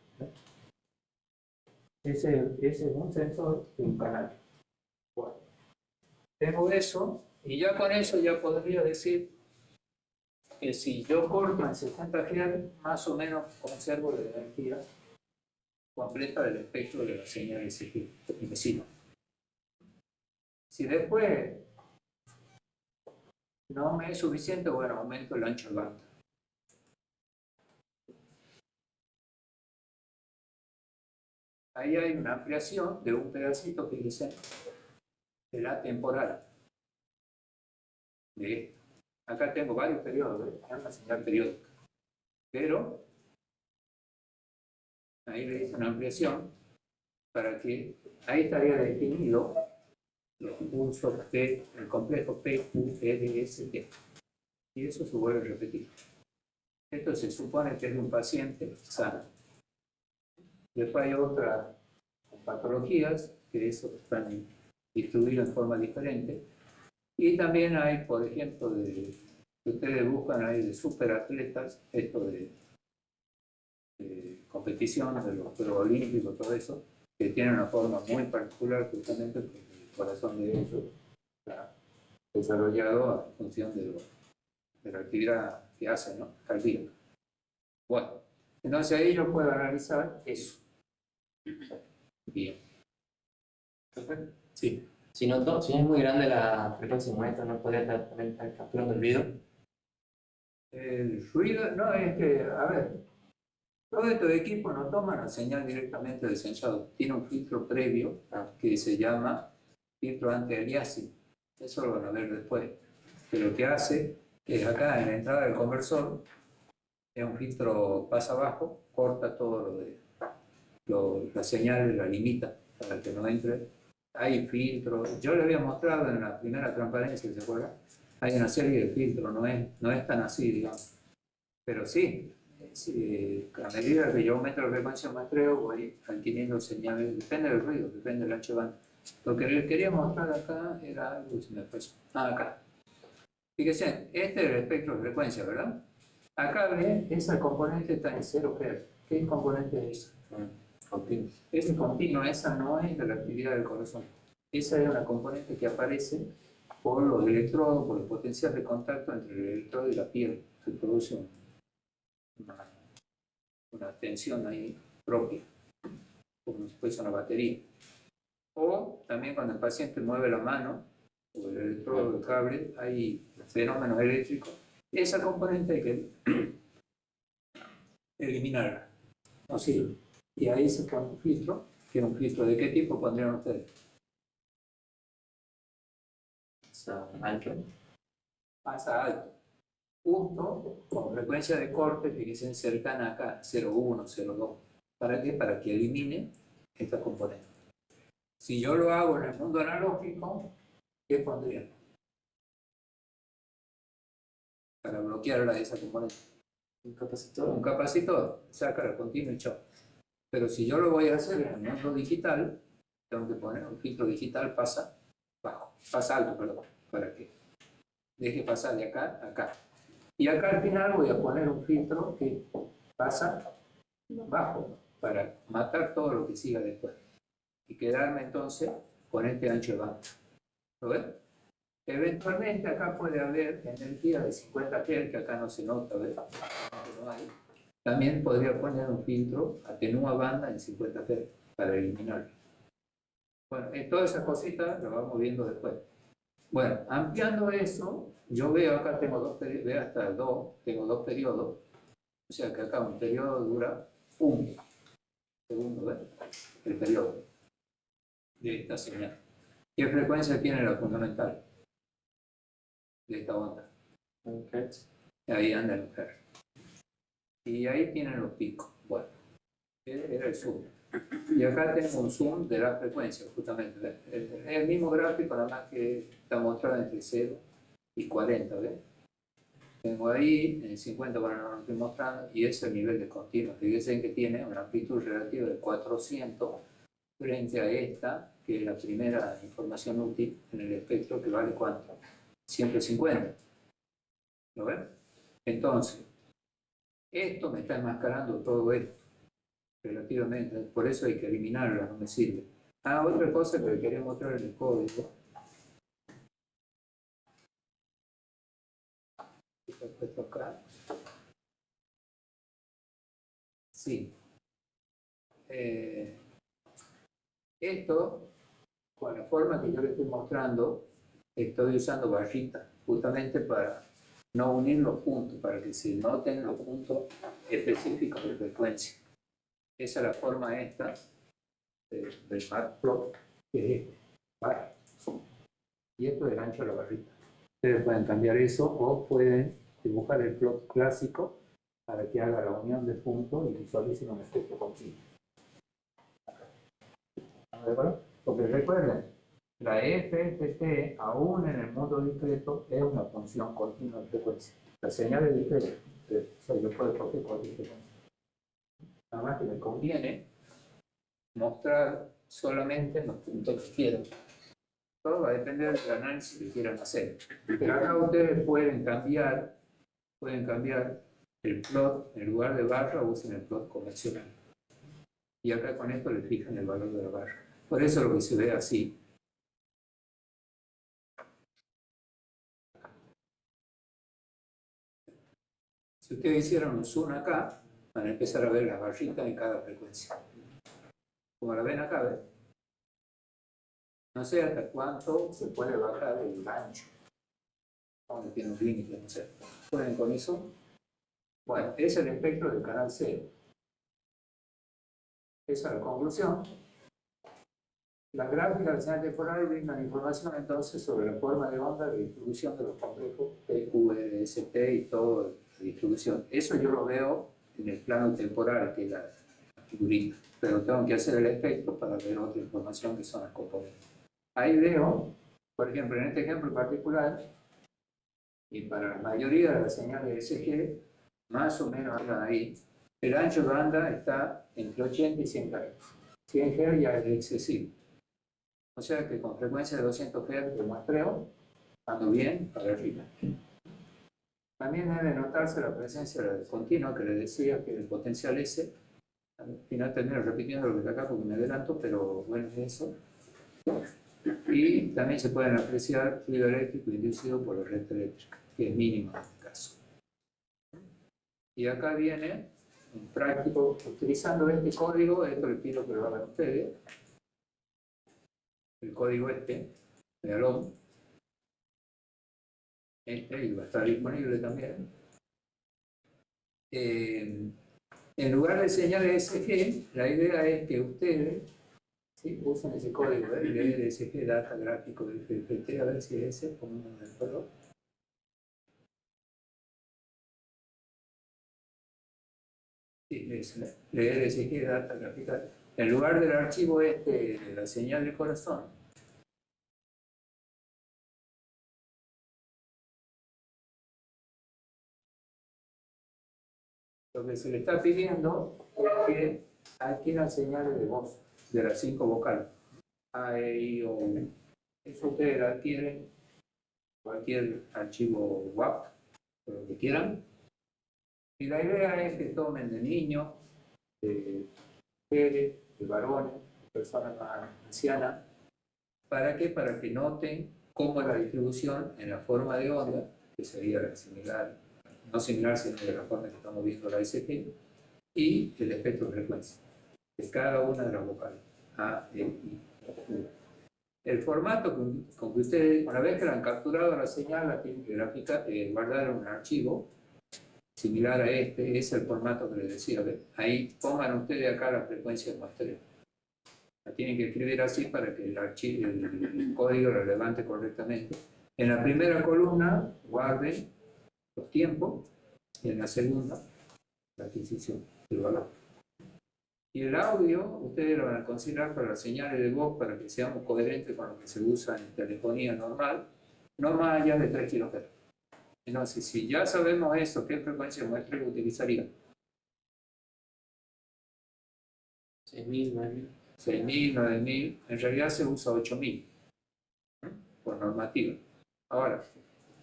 Ese es un sensor de un canal. Bueno, tengo eso y ya con eso ya podría decir que si yo corto en 60 Hz, más o menos conservo la energía completa del espectro de la señal SG y me sirve. Si después no me es suficiente, bueno, aumento el ancho de banda. Ahí hay una ampliación de un pedacito que dice de la temporal. De esto. Acá tengo varios periodos, es una señal periódica. Pero ahí le dice una ampliación para que ahí estaría definido los pulsos P, el complejo P, Q, E, D, S, T. Y eso se vuelve a repetir. Esto se supone que es de un paciente sano. Después hay otras patologías que eso están distribuidas en forma diferente. Y también hay, por ejemplo, que ustedes buscan ahí de superatletas, esto de competición, de los Juegos Olímpicos, todo eso, que tienen una forma muy particular justamente porque el corazón de ellos está desarrollado en función de la actividad que hacen, ¿no? Cardíaca. Bueno, entonces ahí yo puedo analizar eso. Bien. Perfecto. Sí. Si no es muy grande la frecuencia de muestra, ¿no podría también estar capturando el ruido? El ruido, no, es que, a ver, todo estos equipos no toman la señal directamente del sensor. Tiene un filtro previo que se llama filtro anti-aliasing. Eso lo van a ver después. Que lo que hace es acá en la entrada del conversor, es un filtro pasa abajo, corta todo lo de la señal, la limita para que no entre hay filtros. Yo le había mostrado en la primera transparencia, ¿se acuerdan? Hay una serie de filtros, no es tan así, digamos. Pero sí, a medida que yo aumento la frecuencia de muestreo, voy adquiriendo señales, depende del ruido, depende del ancho de banda. Lo que les quería mostrar acá era algo que se me pasó. Acá. Fíjense, este es el espectro de frecuencia, ¿verdad? Acá ven, esa componente está en 0 Hz. ¿Qué componente es? Continuo. Es continuo, esa no es de la actividad del corazón. Esa es una componente que aparece por los electrodos, por el potencial de contacto entre el electrodo y la piel. Se produce una tensión ahí propia, como si fuese una batería. O también cuando el paciente mueve la mano, o el electrodo del cable, hay fenómenos eléctricos. Esa componente hay que eliminarla. No sirve. Y ahí se pone un filtro, que es un filtro de qué tipo pondrían ustedes. Alto. Pasa alto. Justo con frecuencia de corte que dicen cercana acá, 0,1, 0,2. ¿Para qué? Para que elimine esta componente. Si yo lo hago en el mundo analógico, ¿qué pondría? Para bloquear esa componente. Un capacitor. Un capacitor, saca la continua y chao. Pero si yo lo voy a hacer en el mundo digital, tengo que poner un filtro digital pasa alto, perdón, para que deje pasar de acá a acá. Y acá al final voy a poner un filtro que pasa bajo, para matar todo lo que siga después. Y quedarme entonces con este ancho de banda. ¿Lo ven? Eventualmente acá puede haber energía de 50 Hz, que acá no se nota, ¿ves? No hay. También podría poner un filtro atenúa banda en 50 Hz para eliminarlo. Bueno, todas esas cositas las vamos viendo después. Bueno, ampliando eso, yo veo acá tengo dos periodos, veo hasta tengo dos periodos, o sea que acá un periodo dura un segundo, ¿ves? El periodo de esta señal. ¿Qué frecuencia tiene la fundamental de esta onda? Un hertz. Ahí anda el hertz. Y ahí tienen los picos. Bueno, era el zoom. Y acá tenemos un zoom de la frecuencia, justamente. Es el mismo gráfico, nada más que está mostrado entre 0 y 40, ¿ves? Tengo ahí, en 50, bueno, no lo estoy mostrando, y ese es el nivel de continuo. Fíjense que tiene una amplitud relativa de 400 frente a esta, que es la primera información útil en el espectro, que vale ¿cuánto? 150. ¿Lo ven? Entonces, esto me está enmascarando todo esto, relativamente. Por eso hay que eliminarla, no me sirve. Otra cosa que le quería mostrar en el código. Está puesto acá. Sí. Esto, con la forma que yo le estoy mostrando, estoy usando barritas, justamente para no unir los puntos, para que se noten los puntos específicos de frecuencia. Esa es la forma esta del matplot, que es bar. Y esto es el ancho de la barrita. Ustedes pueden cambiar eso o pueden dibujar el plot clásico para que haga la unión de puntos y visualicen un efecto continuo. ¿De acuerdo? Porque recuerden, la FFT, aún en el mundo discreto, es una función continua de frecuencia. La señal es discreta, o sea, yo puedo coger cualquier frecuencia. Nada más que me conviene mostrar solamente los puntos que quiero. Todo va a depender del análisis que quieran hacer. Pero acá ustedes pueden cambiar el plot, en lugar de barra usen el plot convencional. Y acá con esto le fijan el valor de la barra. Por eso lo que se ve así. Si ustedes hicieran un zoom acá, van a empezar a ver las barritas en cada frecuencia. Como la ven acá, ¿ves? No sé hasta cuánto se puede bajar el ancho. Donde tiene un límite, no sé. ¿Pueden con eso? Bueno, ese es el espectro del canal 0. Esa es la conclusión. Las gráficas del señal temporal brindan información entonces sobre la forma de onda de distribución de los complejos PQST y toda la distribución. Eso yo lo veo en el plano temporal, que es la figurita. Pero tengo que hacer el espectro para ver otra información que son las componentes. Ahí veo, por ejemplo, en este ejemplo particular, y para la mayoría de las señales SG, más o menos andan ahí, el ancho de banda está entre 80 y 100 Hz. 100 Hz ya es excesivo. O sea que con frecuencia de 200 Hz de muestreo, ando bien para arriba. También debe notarse la presencia del continuo que les decía que el potencial S. Al final termino repitiendo lo que está acá porque me adelanto, pero bueno, es eso. Y también se pueden apreciar fluido eléctrico inducido por la red eléctrica, que es mínimo en este caso. Y acá viene un práctico, utilizando este código, esto les pido que lo hagan ustedes, el código este, de ALOM, este, y va a estar disponible también. En lugar de señales SG, la idea es que ustedes ¿sí? usen ese código de LSG, data gráfico de FFT, a ver si es ese, ponemos el color. Sí, es LSG, data gráfica. En lugar del archivo este, de la señal del corazón, lo que se le está pidiendo es que adquieran señales de voz, de las 5 vocales. A, E, I, O, U. Eso ustedes lo adquieren cualquier archivo WAP, lo que quieran. Y la idea es que tomen de niños, de mujeres, de varones, de personas más ancianas. ¿Para qué? Para que noten cómo es la distribución en la forma de onda, que sería similar, no similar, sino de la forma que estamos viendo la SG, y el espectro de frecuencia de cada una de las vocales, A, E, I, U. El formato con que ustedes, una vez que la han capturado la señal, la tienen que guardar en un archivo similar a este, es el formato que les decía. Ahí pongan ustedes acá la frecuencia de muestreo. La tienen que escribir así para que el archivo, el código lo levante correctamente. En la primera columna guarden los tiempos y en la segunda la adquisición del valor. Y el audio, ustedes lo van a considerar para las señales de voz para que seamos coherentes con lo que se usa en telefonía normal, no más allá de 3 kHz. Entonces, si ya sabemos eso, ¿qué frecuencia de muestreo utilizaría? 6.000, 9.000. 6.000, 9.000, en realidad se usa 8.000 por normativa. Ahora,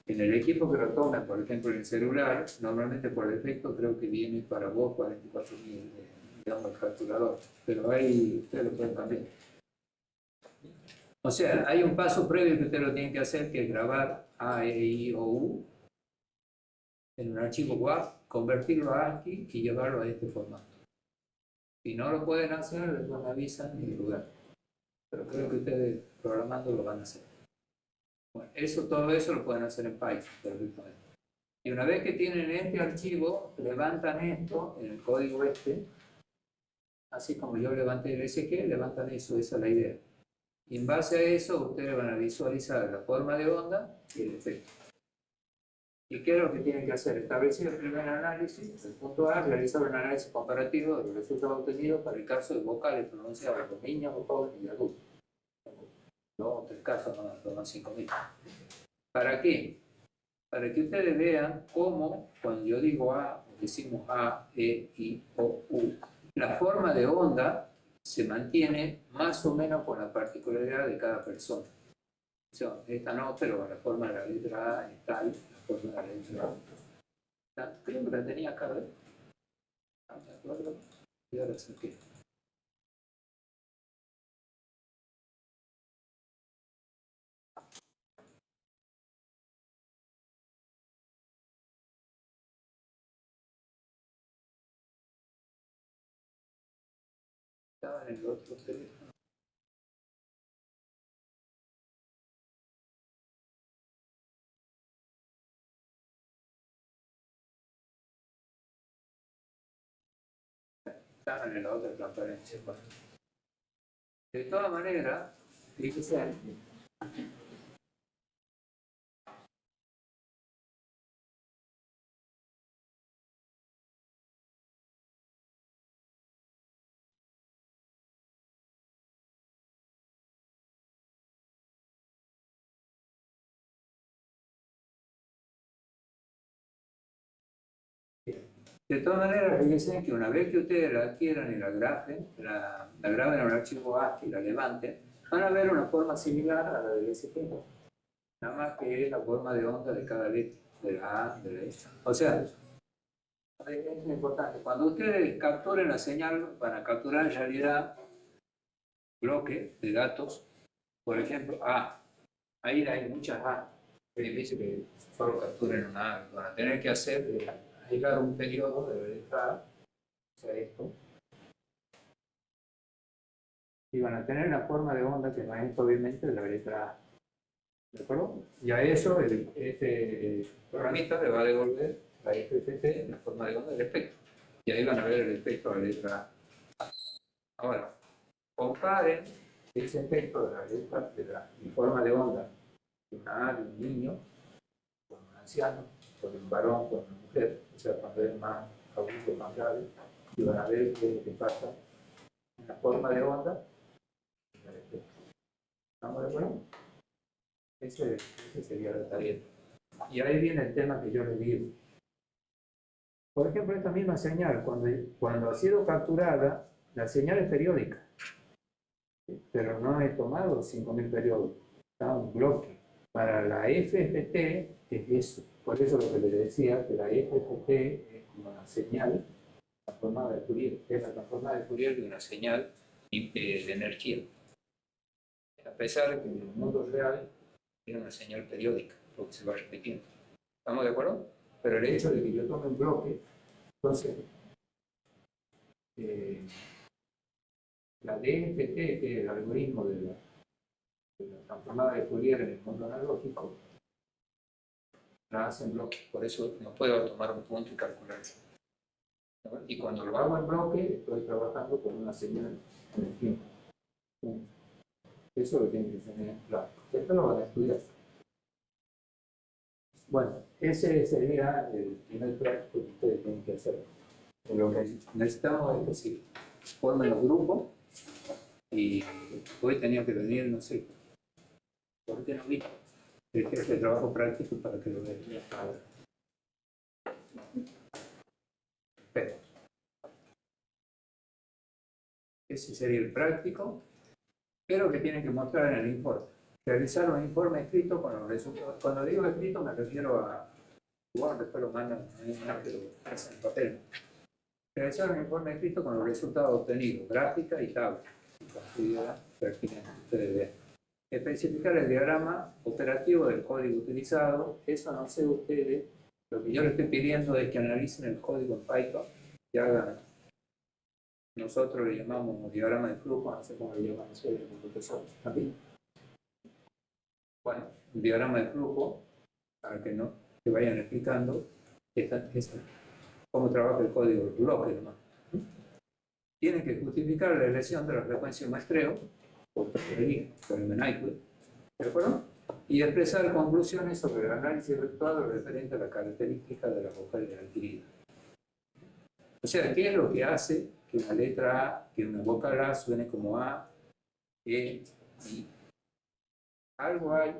en el equipo que lo toman, por ejemplo en el celular, normalmente por defecto creo que viene para vos 44.000, digamos, el capturador, pero ahí ustedes lo pueden cambiar. O sea, hay un paso previo que ustedes lo tienen que hacer, que es grabar A, E, I, O, U en un archivo WAV, convertirlo a ASCII y llevarlo a este formato. Si no lo pueden hacer, después me avisan en el lugar. Pero creo que ustedes programando lo van a hacer. Bueno, todo eso lo pueden hacer en Python perfectamente. Y una vez que tienen este archivo, levantan esto en el código este, así como yo levanté el SG, levantan eso, esa es la idea. Y en base a eso, ustedes van a visualizar la forma de onda y el efecto. ¿Y qué es lo que tienen que hacer? Establecer el primer análisis, el punto A, realizar un análisis comparativo de los resultados obtenidos para el caso de vocales pronunciadas por niños, jóvenes y adultos. 2 o 3 casos, no 5.000. ¿Para qué? Para que ustedes vean cómo, cuando yo digo A, decimos A, E, I, O, U, la forma de onda se mantiene más o menos con la particularidad de cada persona. Esta no, pero la forma de la letra A es tal, la forma de la letra A. Creo que la tenía acá, ¿verdad? ¿Me acuerdo? Y ahora saqué. Estaba en el otro teléfono. Estaba en la otra transparencia. De todas maneras, fíjense, De todas maneras, fíjense que una vez que ustedes la adquieran y la graben, la graben en un archivo ASCII y la levanten, van a ver una forma similar a la del SP, nada más que es la forma de onda de cada letra, de la A, de la E. O sea, es importante, cuando ustedes capturen la señal, van a capturar en realidad bloques de datos, por ejemplo, A. Ahí hay muchas A. Es difícil que solo capturen una A. Lo que van a tener que hacer es aislar un periodo de la letra A, o sea, esto, y van a tener una forma de onda que no es obviamente de la letra A. ¿De acuerdo? Y a eso este programista le va a devolver la FFT en la forma de onda del espectro. Y ahí van a ver el espectro de la letra A. Ahora, comparen ese espectro de la letra de la forma de onda de una A de un niño con un anciano, con un varón, con una mujer, o sea, cuando es más agudo, más grave, y van a ver qué pasa en la forma de onda del espectro. ¿Estamos de acuerdo? Ese sería la tarea. Y ahí viene el tema que yo les digo. Por ejemplo, esta misma señal, cuando ha sido capturada, la señal es periódica, pero no he tomado 5.000 periodos, está un bloque. Para la FFT es eso. Por eso lo que les decía, que la FFT es como una señal transformada de Fourier, es la transformada de Fourier de una señal de energía. A pesar de que en el mundo real es una señal periódica, porque se va repitiendo. ¿Estamos de acuerdo? Pero el hecho de que yo tome un bloque, entonces, la DFT, que es el algoritmo de la transformada de Fourier en el mundo analógico, la hace en bloque. Por eso no puedo tomar un punto y calcular. Y cuando lo hago en bloque, estoy trabajando con una señal en el tiempo. Eso lo tienen que tener claro. Esto lo van a estudiar. Bueno, ese sería el primer práctico que ustedes tienen que hacer. Lo que necesitamos es decir, formen los grupos y hoy tenía que venir, no sé, ¿por qué no vino? El jefe de trabajo práctico para que lo vean. Pero, ese sería el práctico, pero que tienen que mostrar en el informe. Realizar un informe escrito con los resultados. Cuando digo escrito me refiero a, bueno, después lo mandan en papel. Realizar un informe escrito con los resultados obtenidos, gráfica y tabla. Considera pertinente, ustedes vean. Especificar el diagrama operativo del código utilizado, eso no sé ustedes, lo que yo les estoy pidiendo es que analicen el código en Python y hagan, nosotros le llamamos diagrama de flujo, no sé cómo le llaman ustedes como profesores también. Bueno, un diagrama de flujo, para que no se vayan explicando cómo trabaja el código del bloque, ¿no? Tienen que justificar la elección de la frecuencia de muestreo por el Nyquist, ¿de acuerdo? Y expresar conclusiones sobre el análisis efectuado referente a la característica de las vocales adquiridas. O sea, ¿qué es lo que hace que una letra A, que una vocal A suene como A, E, I? Algo hay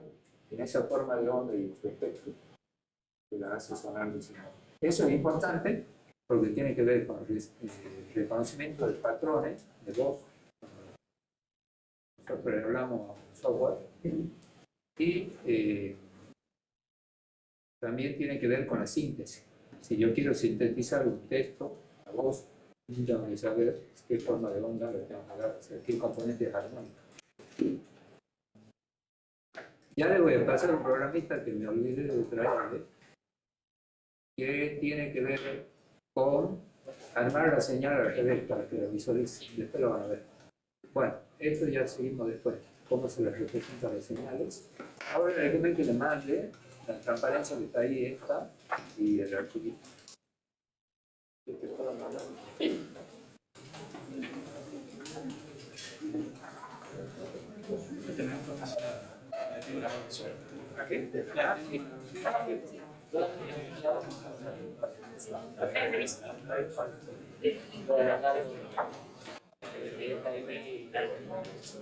en esa forma de onda y su espectro que la hace sonar de ese modo. Eso es importante porque tiene que ver con el reconocimiento de patrones de voz. Nosotros le hablamos software. Y también tiene que ver con la síntesis. Si yo quiero sintetizar un texto, la voz, tengo que saber qué forma de onda le tengo que dar, qué componente es armónico. Ya le voy a pasar un programita que me olvidé de traerle, que tiene que ver con armar la señal al revés para que la visualicen. Después lo van a ver. Bueno, esto ya seguimos después. Cómo se les representan las señales. Ahora hay que le mande la transparencia que está ahí, esta, y el archivito.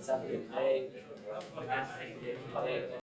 Something